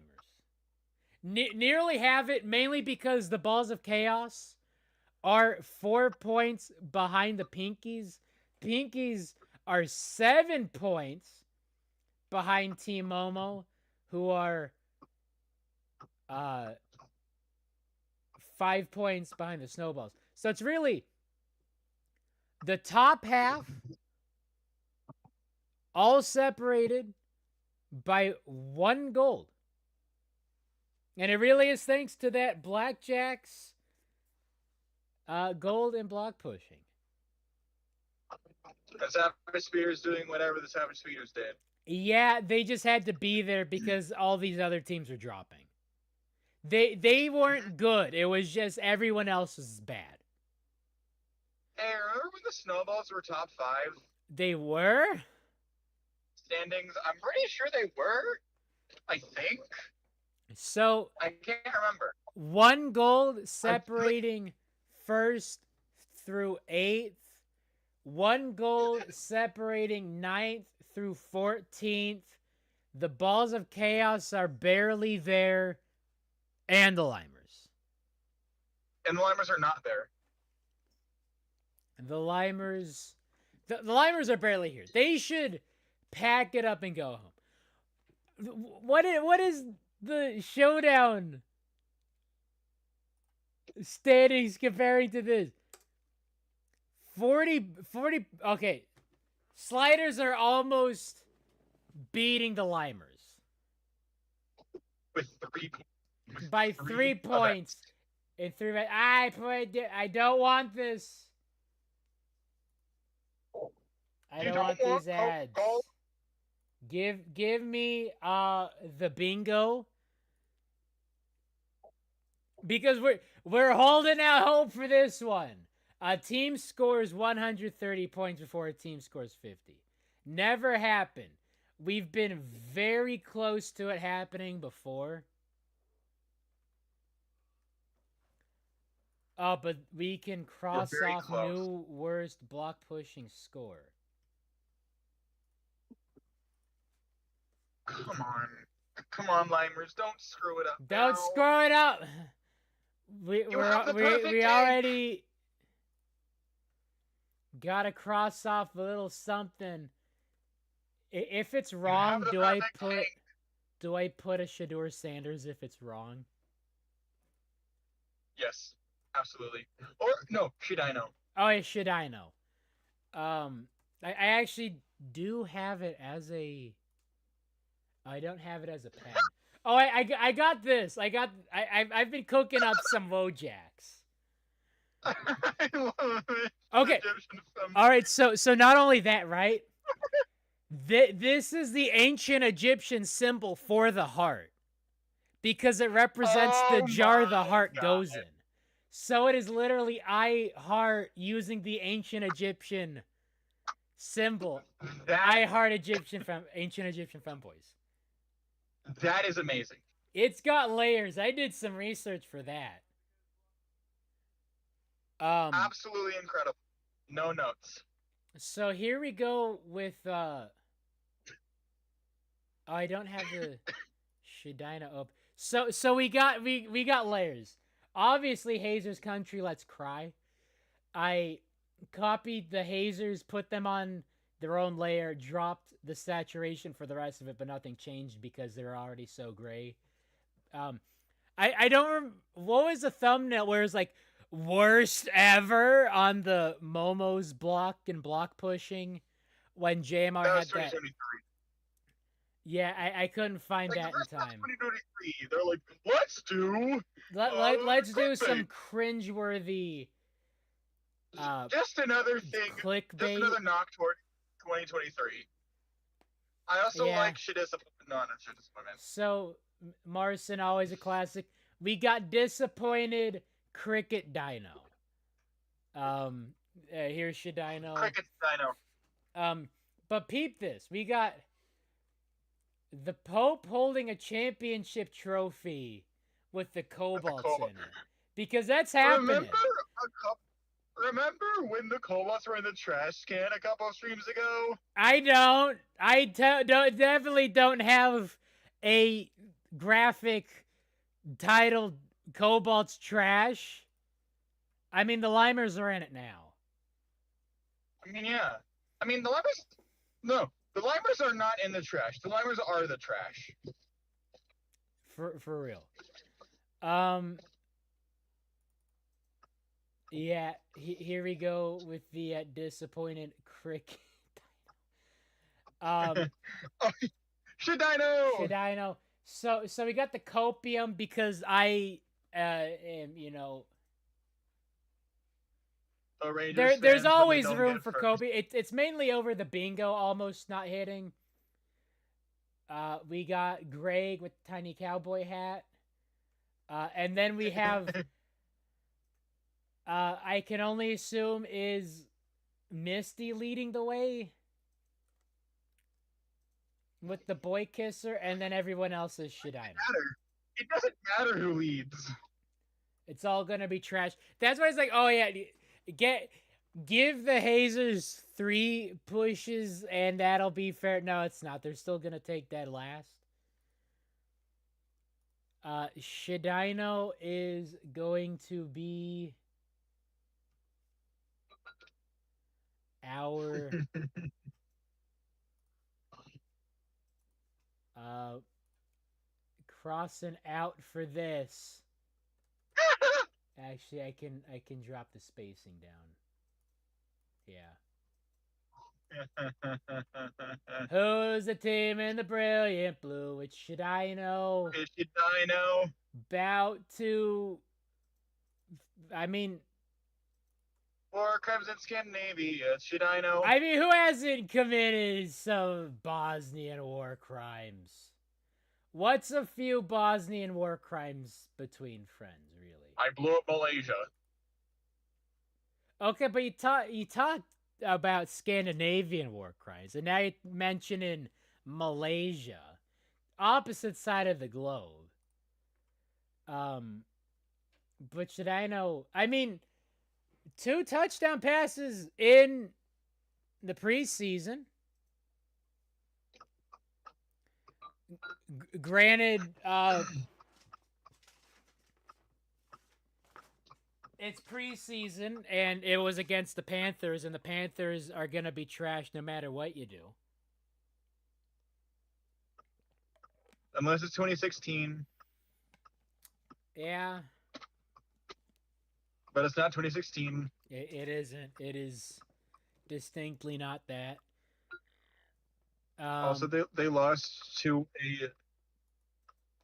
Speaker 1: Nearly have it, mainly because the Balls of Chaos are 4 points behind the Pinkies. Pinkies are 7 points behind Team Momo, who are 5 points behind the Snowballs. So it's really the top half, all separated by 1 gold. And it really is thanks to that Blackjack's gold and block pushing.
Speaker 3: The Savage Spears doing whatever the Savage Spears did.
Speaker 1: Yeah, they just had to be there because all these other teams were dropping. They weren't good. It was just everyone else was bad.
Speaker 3: Hey, remember when the Snowballs were top 5?
Speaker 1: They were?
Speaker 3: Standings? I'm pretty sure they were. I think.
Speaker 1: So
Speaker 3: I can't remember.
Speaker 1: 1 gold separating 1st through 8th. 1 gold separating 9th through 14th. The Balls of Chaos are barely there. And the Limers.
Speaker 3: And the Limers are not there.
Speaker 1: The Limers... The Limers are barely here. They should pack it up and go home. What is the Showdown standings comparing to this? 40, okay. Sliders are almost beating the Limers
Speaker 3: with 3 points.
Speaker 1: by 3 points. In 3 I don't want this. I don't want these ads. Give me the bingo. Because we're holding out hope for this one. A team scores 130 points before a team scores 50. Never happened. We've been very close to it happening before. Oh, but we can cross off
Speaker 3: close.
Speaker 1: new worst block pushing score.
Speaker 3: Come on, Limers, don't screw it up.
Speaker 1: Don't screw it up. We already gotta cross off a little something. If it's wrong, do I put a Shador Sanders if it's wrong?
Speaker 3: Yes, absolutely. Or no, should I know?
Speaker 1: Oh, yeah, should I know? I actually do have it as a. I don't have it as a pen. Oh, I got this. I've been cooking up some Wojaks.
Speaker 3: I love it.
Speaker 1: Okay. All right. So not only that, right? This is the ancient Egyptian symbol for the heart, because it represents the jar the heart goes in. So it is literally I heart using the ancient Egyptian symbol. I heart ancient Egyptian femboys.
Speaker 3: That is amazing.
Speaker 1: It's got layers. I did some research for that.
Speaker 3: Absolutely incredible. No notes.
Speaker 1: So here we go with oh, I don't have the Shadina up. So we got layers. Obviously Hazer's Country Let's Cry. I copied the Hazers, put them on their own layer, dropped the saturation for the rest of it, but nothing changed because they're already so gray. I don't what was the thumbnail where it's like worst ever on the Momo's block and block pushing when JMR had that. Yeah, I couldn't find that in time.
Speaker 3: 2023. They're like, let's do.
Speaker 1: Let's do some cringeworthy.
Speaker 3: Just another thing.
Speaker 1: Clickbait.
Speaker 3: Just another knock toward 2023. I also like shit disappointment. No, shit disappointment.
Speaker 1: So Marcin, always a classic. We got disappointed Cricket Dino. Here's Shadino.
Speaker 3: Cricket Dino.
Speaker 1: But peep this. We got the Pope holding a championship trophy with the cobalts in it. Because that's happening.
Speaker 3: Remember when the cobalts were in the trash can a couple streams ago?
Speaker 1: I don't. Definitely don't have a graphic titled Cobalt's Trash. I mean, the Limers are in it now.
Speaker 3: I mean, yeah. I mean, the Limers... No, the Limers are not in the trash. The Limers are the trash.
Speaker 1: For real. Yeah, here we go with the disappointed Cricket.
Speaker 3: Shadino.
Speaker 1: So we got the copium because I am, you know. There's always room for Kobe. It's mainly over the bingo almost not hitting. We got Greg with the tiny cowboy hat. And then we have I can only assume is Misty leading the way with the boy kisser, and then everyone else is Shadina.
Speaker 3: It doesn't matter who leads.
Speaker 1: It's all gonna be trash. That's why it's like, oh yeah, give the Hazers 3 pushes and that'll be fair. No, it's not. They're still gonna take that last. Shadino is going to be our crossing out for this. Actually, I can drop the spacing down. Yeah. Who's the team in the brilliant blue? Which should I know?
Speaker 3: It should I know?
Speaker 1: About to. I mean,
Speaker 3: War crimes in Scandinavia. Should I know?
Speaker 1: who hasn't committed some Bosnian war crimes? What's a few Bosnian war crimes between friends, really?
Speaker 3: I blew up Malaysia.
Speaker 1: Okay, but you talked about Scandinavian war crimes, and now you're mentioning Malaysia, opposite side of the globe. But should I know? I mean, 2 touchdown passes in the preseason. Granted, it's preseason, and it was against the Panthers, and the Panthers are going to be trash no matter what you do.
Speaker 3: Unless it's 2016.
Speaker 1: Yeah.
Speaker 3: But it's not 2016.
Speaker 1: It isn't. It is distinctly not that.
Speaker 3: Also, they lost to a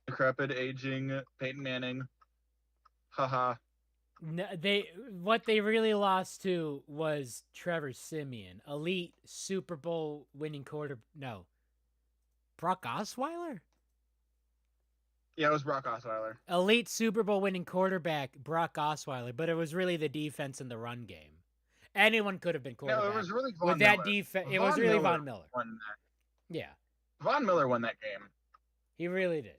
Speaker 3: decrepit, aging Peyton Manning. Haha.
Speaker 1: No, what they really lost to was Trevor Siemian, elite Super Bowl winning No, Brock Osweiler.
Speaker 3: Yeah, it was Brock Osweiler.
Speaker 1: Elite Super Bowl winning quarterback Brock Osweiler, but it was really the defense and the run game. Anyone could have been quarterback.
Speaker 3: No, it was really Von
Speaker 1: with
Speaker 3: Miller.
Speaker 1: That defense. It was really Von Miller.
Speaker 3: Won that.
Speaker 1: Yeah,
Speaker 3: Von Miller won that game.
Speaker 1: he really did.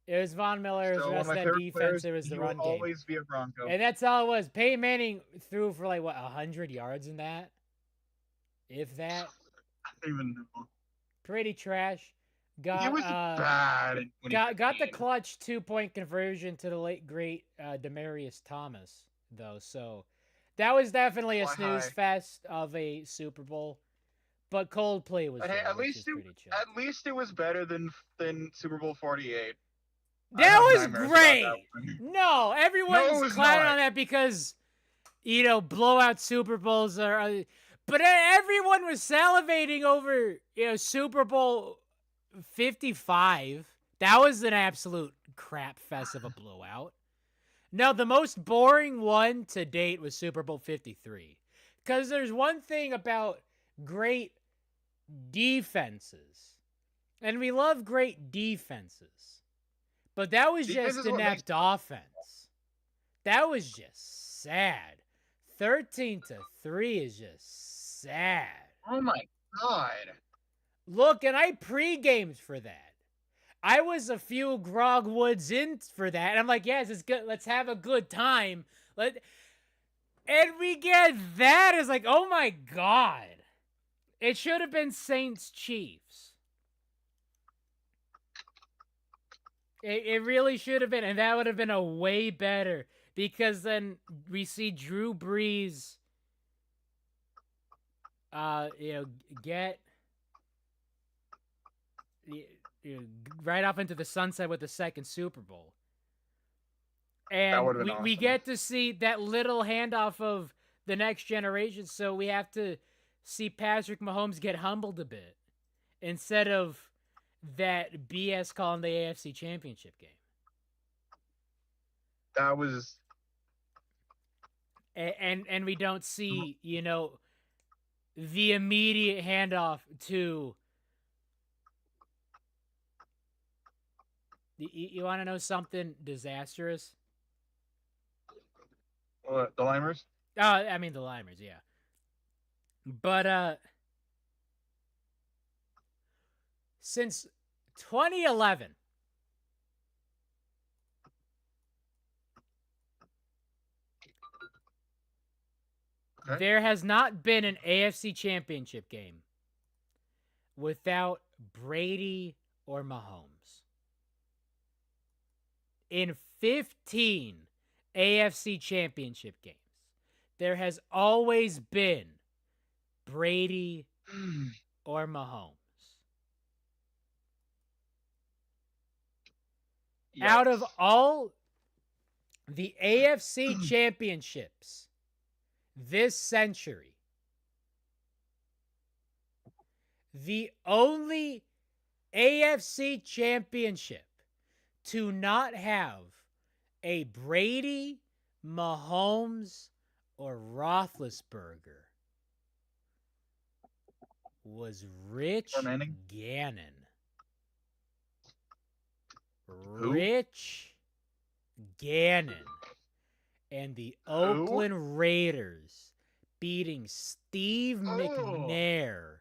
Speaker 1: It was Von Miller. It was
Speaker 3: So
Speaker 1: the rest of that defense. It was the run game.
Speaker 3: Always be a Bronco.
Speaker 1: And that's all it was. Peyton Manning threw for 100 yards in that, if that.
Speaker 3: I don't even know.
Speaker 1: Pretty trash.
Speaker 3: He was bad.
Speaker 1: Got the clutch 2-point conversion to the late great Demaryius Thomas though, so that was definitely a snooze fest of a Super Bowl. But Coldplay was there,
Speaker 3: at least it was better than Super Bowl 48.
Speaker 1: That was great. No, everyone's clowning on that because blowout Super Bowls are. But everyone was salivating over Super Bowl 55. That was an absolute crap fest of a blowout. No, the most boring one to date was Super Bowl 53. Because there's one thing about great defenses. And we love great defenses. But that was just inept offense. That was just sad. 13-3 is just sad.
Speaker 3: Oh my God.
Speaker 1: Look, and I pre-gamed for that. I was a few grog woods in for that. And I'm like, yes, it's good. Let's have a good time. And we get that. It's like, oh my God. It should have been Saints Chiefs. It really should have been. And that would have been a way better. Because then we see Drew Brees, get right off into the sunset with the second Super Bowl. And we get to see that little handoff of the next generation, so we have to see Patrick Mahomes get humbled a bit instead of that BS call in the AFC Championship game.
Speaker 3: That was...
Speaker 1: And we don't see, the immediate handoff to... You want to know something disastrous?
Speaker 3: What, the Limers?
Speaker 1: Oh, I mean the Limers, yeah. But since 2011, there has not been an AFC Championship game without Brady or Mahomes. In 15 AFC Championship games, there has always been Brady or Mahomes. Yikes. Out of all the AFC championships this century, the only AFC championship to not have a Brady, Mahomes, or Roethlisberger was Rich
Speaker 3: Or Manning?
Speaker 1: Gannon.
Speaker 3: Who?
Speaker 1: Rich Gannon and the Oakland Raiders beating Steve McNair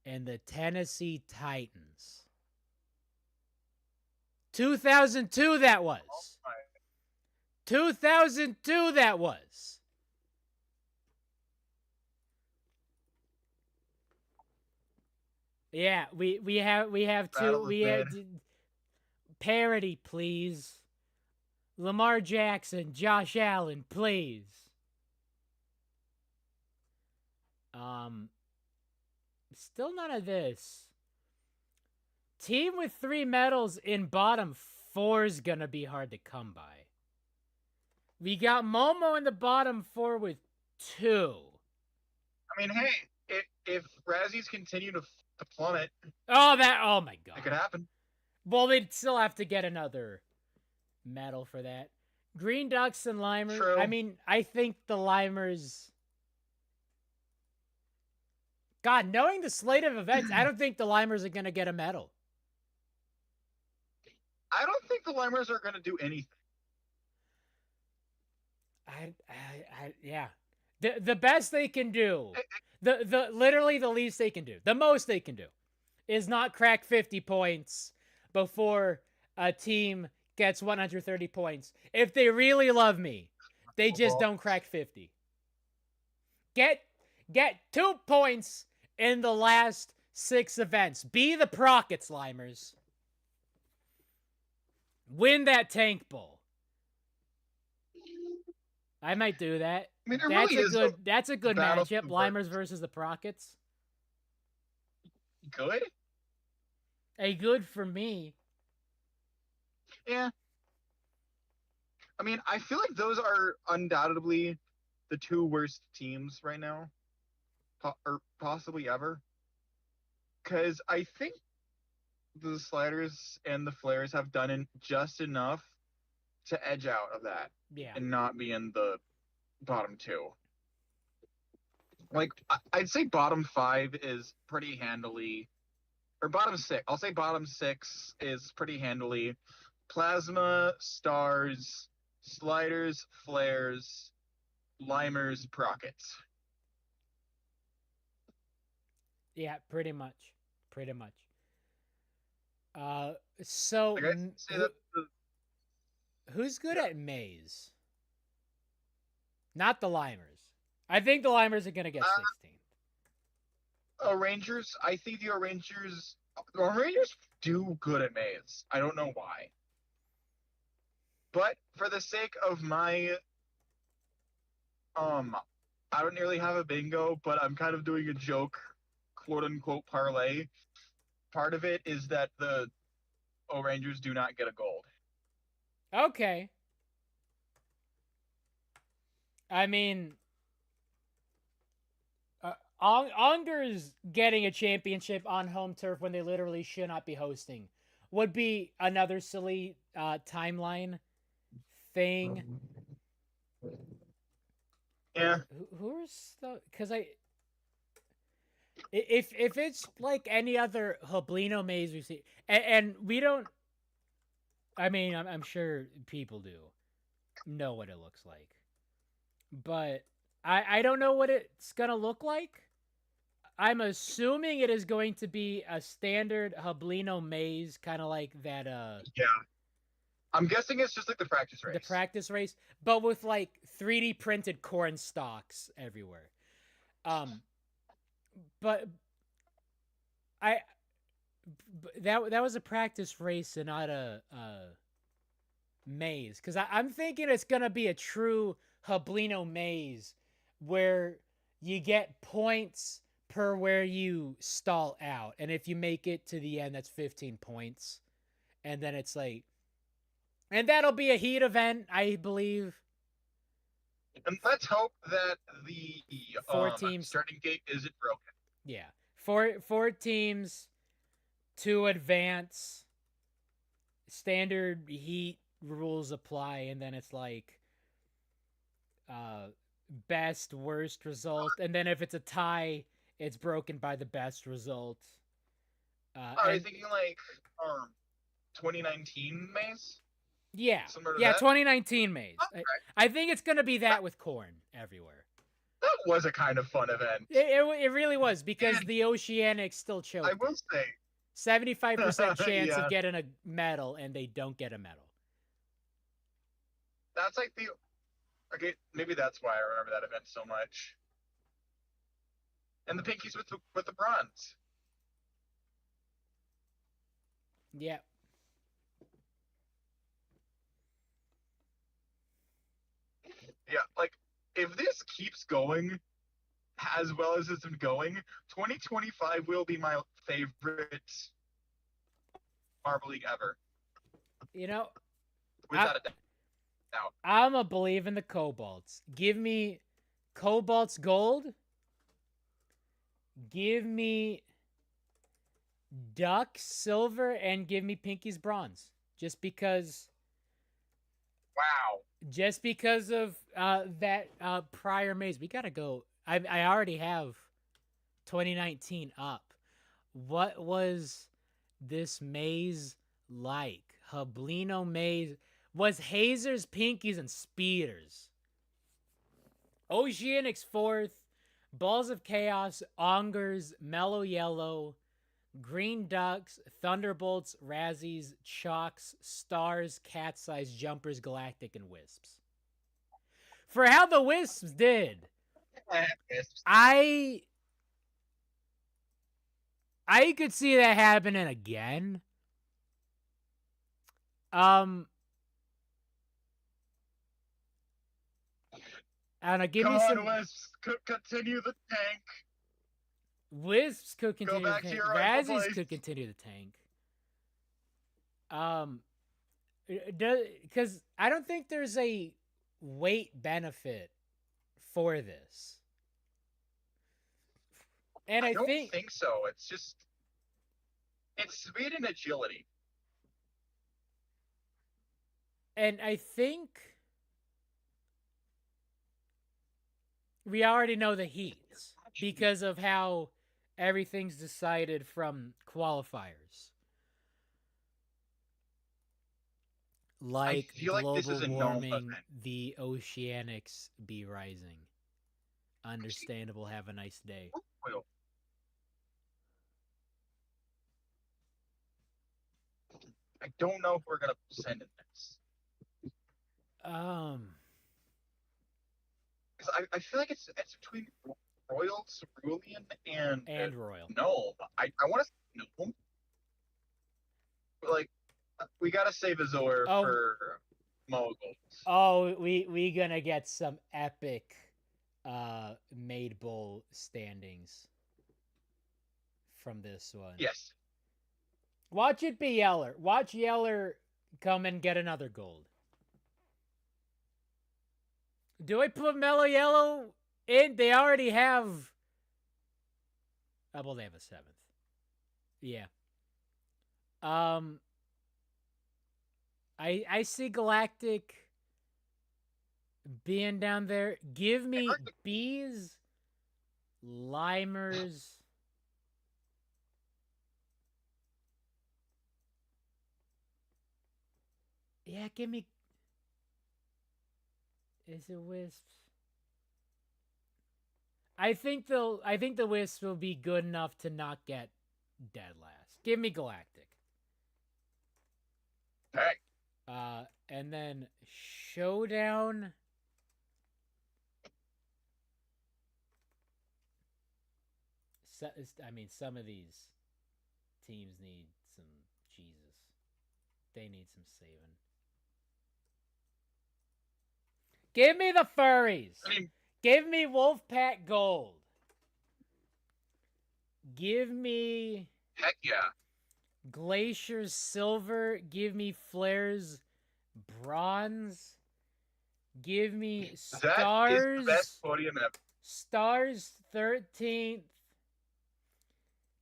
Speaker 1: and the Tennessee Titans. 2002 that was. 2002 that was. Yeah, we have two. We had parody, please. Lamar Jackson, Josh Allen, please. Still none of this. Team with 3 medals in bottom 4 is gonna be hard to come by. We got Momo in the bottom 4 with 2.
Speaker 3: I mean, hey, if Razzies continue to plummet,
Speaker 1: oh my god,
Speaker 3: it could happen.
Speaker 1: Well, they'd still have to get another medal for that. Green Ducks and Limers.
Speaker 3: True.
Speaker 1: I mean, I think the Limers. God, knowing the slate of events, I don't think the Limers are gonna get a medal.
Speaker 3: I don't think the Limers are gonna do anything.
Speaker 1: Yeah. The best they can do, the literally the least they can do, the most they can do, is not crack 50 points before a team gets 130 points. If they really love me, they just don't crack 50. Get 2 points in the last 6 events. Be the Prockets, Limers. Win that tank bowl. I might do that.
Speaker 3: I mean,
Speaker 1: that's a good matchup. Limers versus the Prockets.
Speaker 3: Good?
Speaker 1: A good for me.
Speaker 3: Yeah. I mean, I feel like those are undoubtedly the 2 worst teams right now. Or possibly ever. Because I think the Sliders and the Flares have done just enough to edge out of that.
Speaker 1: Yeah.
Speaker 3: And not be in the bottom 2. Like, I'd say bottom 5 is pretty handily, or bottom 6. I'll say bottom 6 is pretty handily Plasma, Stars, Sliders, Flares, Limers, Prockets.
Speaker 1: Yeah, pretty much. Pretty much. So
Speaker 3: Like I say that
Speaker 1: who's good at Maze? Not the Limers. I think the Limers are gonna get 16th.
Speaker 3: Rangers. I think the Rangers do good at Maze. I don't know why. But for the sake of my I don't nearly have a bingo, but I'm kind of doing a joke, quote unquote parlay. Part of it is that the Rangers do not get a gold.
Speaker 1: Okay. I mean, Unger's getting a championship on home turf when they literally should not be hosting would be another silly timeline thing.
Speaker 3: Yeah.
Speaker 1: Who's the? Because if it's like any other Hoblino Maze we see, and we don't. I mean, I'm sure people do know what it looks like, but I don't know what it's gonna look like. I'm assuming it is going to be a standard Hoblino Maze, kind of like that.
Speaker 3: Yeah. I'm guessing it's just like the practice race.
Speaker 1: The practice race, but with like 3D printed corn stalks everywhere. But that was a practice race and not a maze, because I'm thinking it's gonna be a true Hoblino Maze where you get points per where you stall out, and if you make it to the end, that's 15 points, and then it's like, and that'll be a heat event, I believe.
Speaker 3: And let's hope that the
Speaker 1: 4 teams
Speaker 3: starting gate isn't broken.
Speaker 1: Yeah. Four teams to advance. Standard heat rules apply, and then it's like best worst result, and then if it's a tie, it's broken by the best result.
Speaker 3: Are you thinking like 2019 Maze?
Speaker 1: Yeah,
Speaker 3: Similar to
Speaker 1: yeah,
Speaker 3: that?
Speaker 1: 2019 Maze.
Speaker 3: Okay.
Speaker 1: I think it's gonna be that with corn everywhere.
Speaker 3: That was a kind of fun event.
Speaker 1: It really was, because
Speaker 3: And
Speaker 1: the Oceanics still choked.
Speaker 3: I will say,
Speaker 1: 75% chance
Speaker 3: Yeah.
Speaker 1: of getting a medal, and they don't get a medal.
Speaker 3: that's like the okay. Maybe that's why I remember that event so much. And the pinkies with the bronze.
Speaker 1: Yeah.
Speaker 3: Yeah, like if this keeps going as well as it's been going, 2025 will be my favorite Marble League ever,
Speaker 1: You know,
Speaker 3: without a doubt.
Speaker 1: I'm a believe in the Cobalts. Give me Cobalts Gold. Give me Duck Silver, and give me Pinky's Bronze. Just because
Speaker 3: Wow.
Speaker 1: of that prior maze. We gotta go. I already have 2019 up. What was this maze like? Hublino maze was Hazers, Pinkies, and Speeders. Oceanics fourth. Balls of Chaos, Ongers, Mellow Yellow, Green Ducks, Thunderbolts, Razzies, Chalks, Stars, Cat's Eyes, Jumpers, Galactic, and Wisps. For how the Wisps did, I could see that happening again. I don't know, give
Speaker 3: Come
Speaker 1: me
Speaker 3: on,
Speaker 1: some
Speaker 3: Wisps, continue the tank.
Speaker 1: Wisps could continue
Speaker 3: back
Speaker 1: the
Speaker 3: to
Speaker 1: tank.
Speaker 3: your rightful
Speaker 1: Razzies
Speaker 3: place.
Speaker 1: could continue the tank. Because I don't think there's a weight benefit for this. And
Speaker 3: I don't think so. It's just it's speed and agility.
Speaker 1: And I think we already know the heats because of how everything's decided from qualifiers. Like
Speaker 3: I feel like this is
Speaker 1: global
Speaker 3: a known
Speaker 1: warming,
Speaker 3: event.
Speaker 1: the oceanics be rising. Understandable. Have a nice day.
Speaker 3: I don't know if we're gonna send in this. Because I feel like it's between Royal, Cerulean,
Speaker 1: and Royal.
Speaker 3: Gnome. I want to say Gnome. But like, we gotta save Azor for Moguls.
Speaker 1: Oh, we gonna get some epic Made Bowl standings from this one.
Speaker 3: Yes.
Speaker 1: Watch it be Yeller. Watch Yeller come and get another gold. Do I put Mellow Yellow in? They already have. Oh, well, they have a 7th. Yeah. I see Galactic being down there. Give me Bees, Limers. Yeah, give me. Is it Wisps? I think the Wisps will be good enough to not get dead last. Give me Galactic.
Speaker 3: Hey.
Speaker 1: And then Showdown. I mean, some of these teams need some Jesus. They need some saving. Give me the furries. Give me Wolfpack Gold. Give me.
Speaker 3: Heck yeah.
Speaker 1: Glacier's Silver. Give me Flare's Bronze. Give me Stars.
Speaker 3: That is the best podium ever.
Speaker 1: Stars 13th.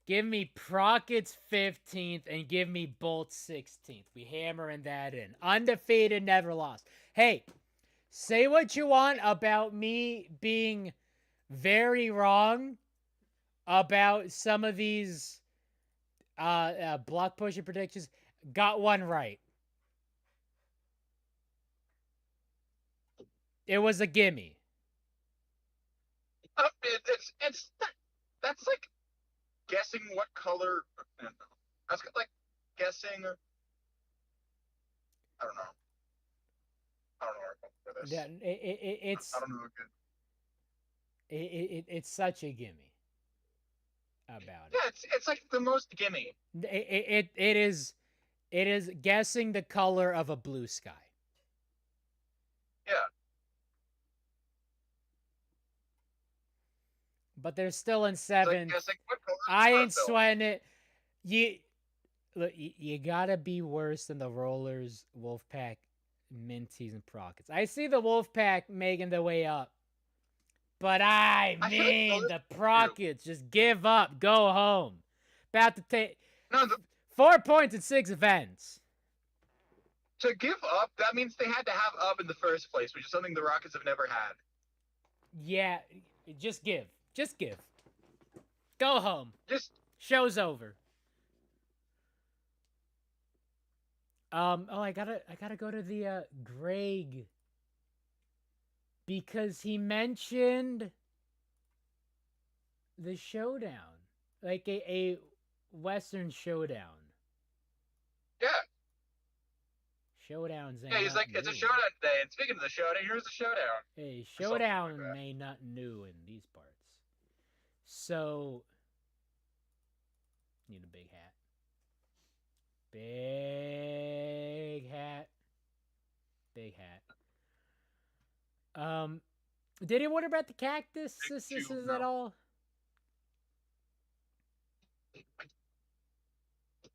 Speaker 1: Give me Prockets 15th and give me Bolt 16th. We hammering that in. Undefeated, never lost. Hey, say what you want about me being very wrong about some of these block pushing predictions. Got one right. It was a gimme.
Speaker 3: That's like guessing what color. That's like guessing. I don't know. I don't know where to go for this.
Speaker 1: Yeah, it's
Speaker 3: I don't know.
Speaker 1: it's such a gimme about
Speaker 3: Yeah, it's like the most gimme.
Speaker 1: It is guessing the color of a blue sky.
Speaker 3: Yeah.
Speaker 1: But they're still in
Speaker 3: It's like
Speaker 1: seventh.
Speaker 3: guessing what color
Speaker 1: I
Speaker 3: is
Speaker 1: ain't
Speaker 3: Smurfville.
Speaker 1: sweating it. You gotta be worse than the Rollers, Wolfpack, Minties, and Prockets. I see the Wolfpack making their way up. But I
Speaker 3: I feel like
Speaker 1: mean,
Speaker 3: those
Speaker 1: the
Speaker 3: two.
Speaker 1: Prockets just give up, go home. About to take
Speaker 3: No,
Speaker 1: 4 points in 6 events.
Speaker 3: to give up, that means they had to have up in the first place, which is something the Rockets have never had.
Speaker 1: Yeah, just give. Just give. Go home.
Speaker 3: Just
Speaker 1: Show's over. I gotta go to the Greg, because he mentioned the Showdown, like a Western Showdown.
Speaker 3: yeah.
Speaker 1: Showdowns ain't
Speaker 3: Yeah, he's like,
Speaker 1: nothing
Speaker 3: it's a
Speaker 1: new.
Speaker 3: showdown today. And speaking of the showdown, here's the showdown.
Speaker 1: Hey,
Speaker 3: Or something like
Speaker 1: Showdown
Speaker 3: that.
Speaker 1: ain't nothing new in these parts. So, need a big hat. Big hat. Big hat. Did he wonder about the cactus? This is at all?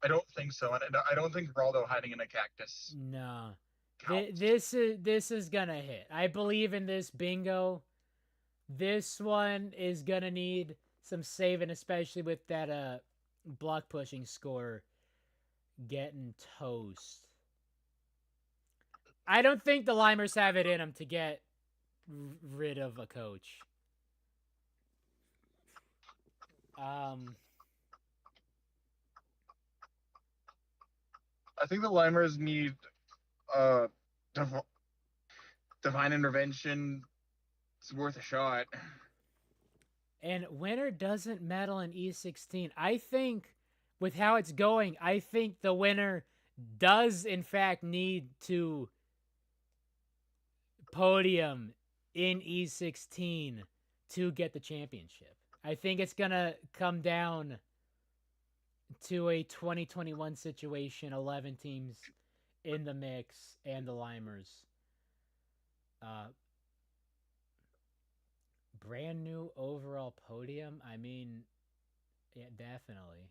Speaker 3: I don't think so, and I don't think Raldo hiding in a cactus.
Speaker 1: No.
Speaker 3: Counts.
Speaker 1: This is gonna hit. I believe in this bingo. This one is gonna need some saving, especially with that block pushing score getting toast. I don't think the Limers have it in them to get rid of a coach.
Speaker 3: I think the Limers need divine intervention. It's worth a shot.
Speaker 1: And winner doesn't medal in E16. I think with how it's going, I think the winner does in fact need to podium in E16 to get the championship. I think it's going to come down to a 2021 situation, 11 teams in the mix and the Limers. Brand new overall podium. I mean, yeah, definitely.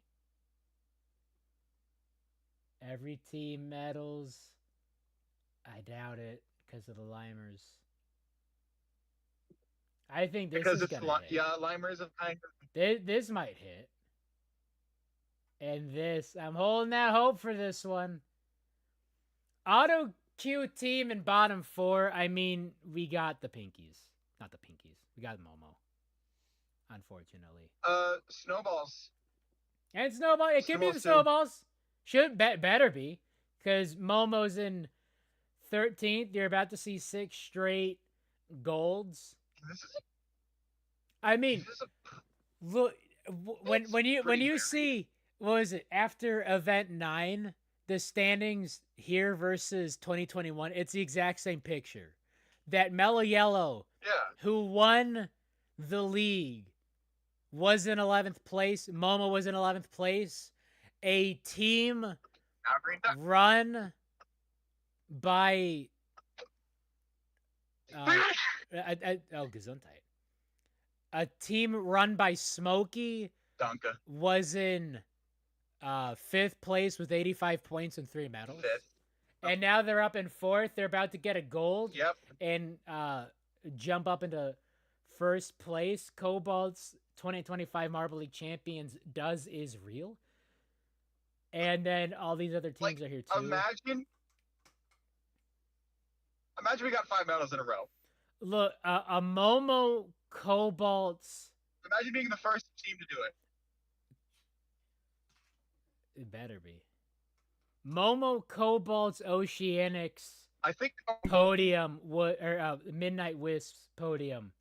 Speaker 1: Every team medals. I doubt it because of the Limers. I think this
Speaker 3: because
Speaker 1: is gonna hit.
Speaker 3: Yeah, Limers have kind of.
Speaker 1: This might hit. And this, I'm holding that hope for this one. Auto Q team in bottom 4. I mean, we got the Pinkies. Not the Pinkies. We got Momo. Unfortunately.
Speaker 3: Snowballs.
Speaker 1: And Snowball. It could be the Snowballs. Should better be. Because Momo's in 13th. You're about to see 6 straight golds. I mean, look, when you see, what was it, after event 9, the standings here versus 2021, it's the exact same picture. That Mellow Yellow, who won the league, was in 11th place. Momo was in 11th place. A team run by Gesundheit. A team run by Smokey was in 5th place with 85 points and 3 medals. 5th. And now they're up in 4th. They're about to get a gold.
Speaker 3: Yep.
Speaker 1: And jump up into 1st place. Cobalt's 2025 Marble League champions does is real. And then all these other teams are here too.
Speaker 3: Imagine we got 5 medals in a row.
Speaker 1: Look, a Momo Cobalt's.
Speaker 3: Imagine being the first team to do it.
Speaker 1: It better be. Momo Cobalt's Oceanics.
Speaker 3: I think
Speaker 1: Podium would, or Midnight Wisps Podium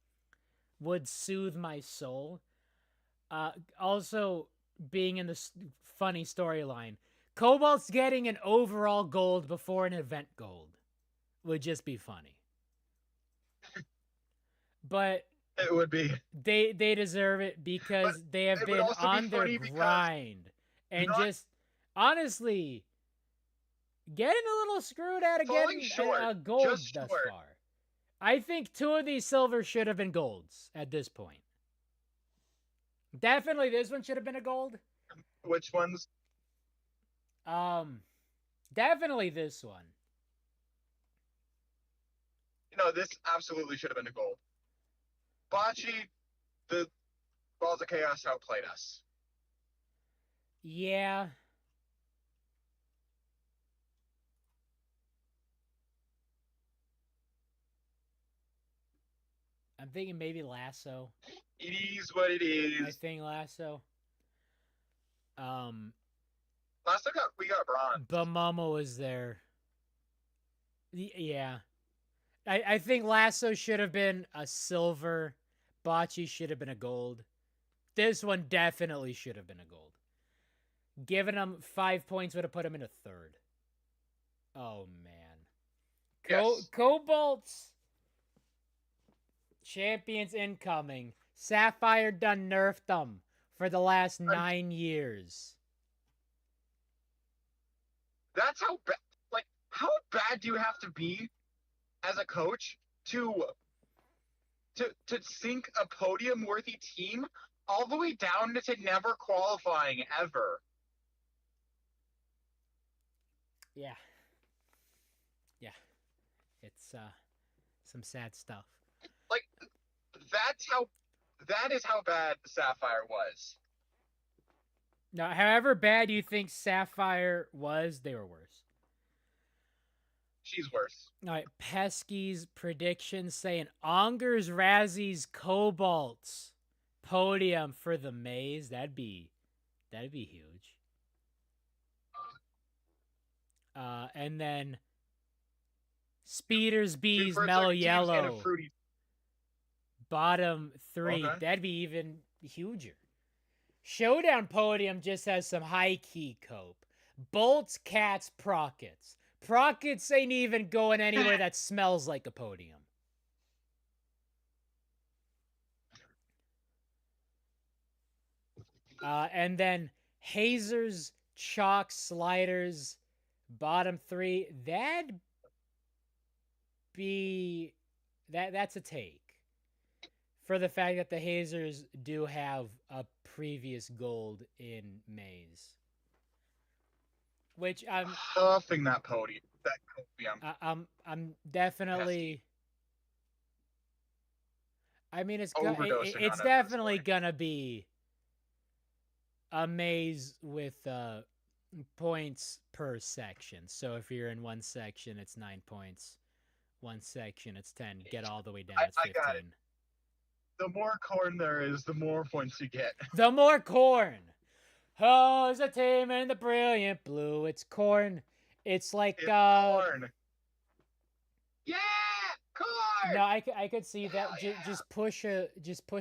Speaker 1: would soothe my soul. Also, being in the funny storyline, Cobalt's getting an overall gold before an event gold would just be funny. But
Speaker 3: it would be.
Speaker 1: They deserve it because they have been on their grind and just honestly getting a little screwed out of getting a gold thus far. I think 2 of these silvers should have been golds at this point. Definitely this one should have been a gold.
Speaker 3: Which ones?
Speaker 1: Definitely this one.
Speaker 3: No, this absolutely should have been a gold. Bocce, the Balls of Chaos outplayed us.
Speaker 1: Yeah. I'm thinking maybe Lasso.
Speaker 3: It is what it is.
Speaker 1: I think Lasso.
Speaker 3: Lasso we got bronze.
Speaker 1: But Momo was there. Yeah. I think Lasso should have been a silver. Bocce should have been a gold. This one definitely should have been a gold. Giving him 5 points would have put him in a third. Oh, man.
Speaker 3: Yes.
Speaker 1: Cobalt's champions incoming. Sapphire done nerfed them for the last 9 years.
Speaker 3: That's how bad. Like, how bad do you have to be as a coach to sink a podium-worthy team all the way down to never qualifying ever?
Speaker 1: Yeah. Yeah. It's some sad stuff.
Speaker 3: Like, that is how bad Sapphire was.
Speaker 1: Now, however bad you think Sapphire was, they were worse.
Speaker 3: She's worse.
Speaker 1: All right, Pesky's predictions saying Ongers, Razzies, Cobalts, Podium for the maze. That'd be huge. And then Speeders, Bees, Mellow Yellow, bottom 3. Okay. That'd be even huger. Showdown Podium just has some high-key cope. Bolts, Cats, Prockets. Prockets ain't even going anywhere that smells like a podium. And then Hazers, Chalk, Sliders, bottom 3. That'd be... That's a take. For the fact that the Hazers do have a previous gold in Maze. Which I'm
Speaker 3: huffing that podium.
Speaker 1: I'm definitely. I mean, it's definitely gonna be a maze with points per section. So if you're in one section, it's 9 points. One section, it's 10. Get all the way down, it's 15.
Speaker 3: I got it. The more corn there is, the more points you get.
Speaker 1: The more corn. Oh, it's a team in the brilliant blue. It's corn. It's like
Speaker 3: corn. Yeah, corn.
Speaker 1: No, I could see that. Just push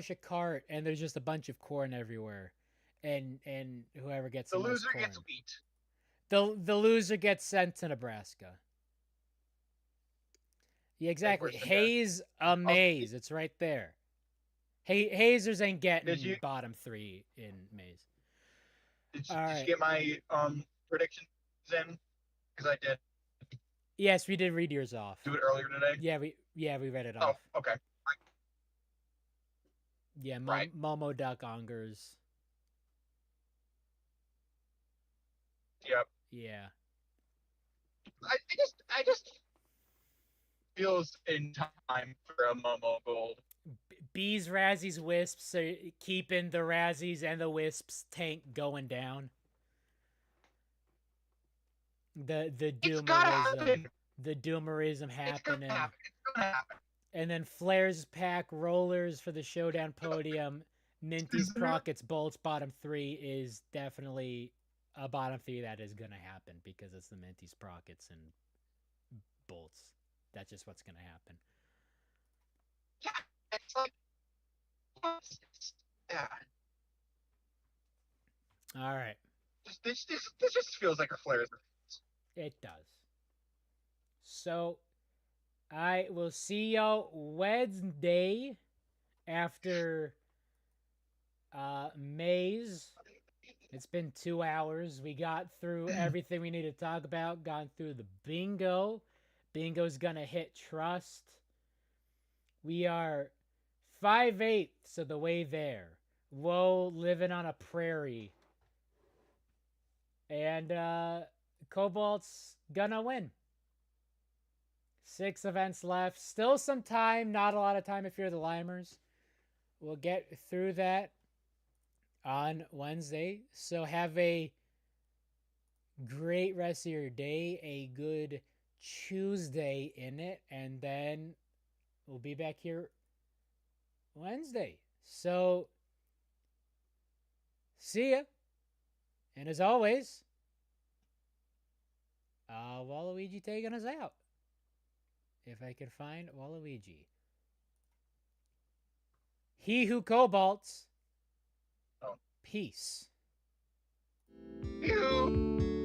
Speaker 1: a cart, and there's just a bunch of corn everywhere, and whoever gets the loser corn.
Speaker 3: Gets wheat.
Speaker 1: The loser gets sent to Nebraska. Yeah, exactly. Haze a maze. It's right there. Hazers ain't getting bottom 3 in maze.
Speaker 3: Did you get my predictions in? Because I did.
Speaker 1: Yes, we did read yours off.
Speaker 3: Do it earlier today?
Speaker 1: Yeah, we read it off.
Speaker 3: Oh, okay.
Speaker 1: Yeah, Momo Duck Ongers.
Speaker 3: Yep.
Speaker 1: Yeah.
Speaker 3: I just feels in time for a Momo gold.
Speaker 1: Bees, Razzies, Wisps, keeping the Razzies and the Wisps tank going down. The
Speaker 3: It's gotta
Speaker 1: doomerism,
Speaker 3: happen.
Speaker 1: the doomerism
Speaker 3: It's gonna
Speaker 1: happening.
Speaker 3: happen. It's gonna happen.
Speaker 1: And then Flares pack rollers for the Showdown podium. Minties, Prockets, Bolts, bottom 3 is definitely a bottom 3 that is going to happen because it's the Minties, Prockets, and Bolts. That's just what's going to happen.
Speaker 3: Yeah, it's like, yeah.
Speaker 1: All right.
Speaker 3: This just feels like a Flares.
Speaker 1: It does. So I will see y'all Wednesday after Maze. It's been 2 hours. We got through everything we need to talk about. Gone through the bingo. Bingo's gonna hit trust. We are 5/8 of the way there. Whoa, living on a prairie. And Cobalt's gonna win. 6 events left. Still some time. Not a lot of time if you're the Limers. We'll get through that on Wednesday. So have a great rest of your day, a good Tuesday in it, and then we'll be back here Wednesday. So see ya. And as always, Waluigi taking us out. If I can find Waluigi. He who cobalts.
Speaker 3: Oh.
Speaker 1: Peace.
Speaker 3: You.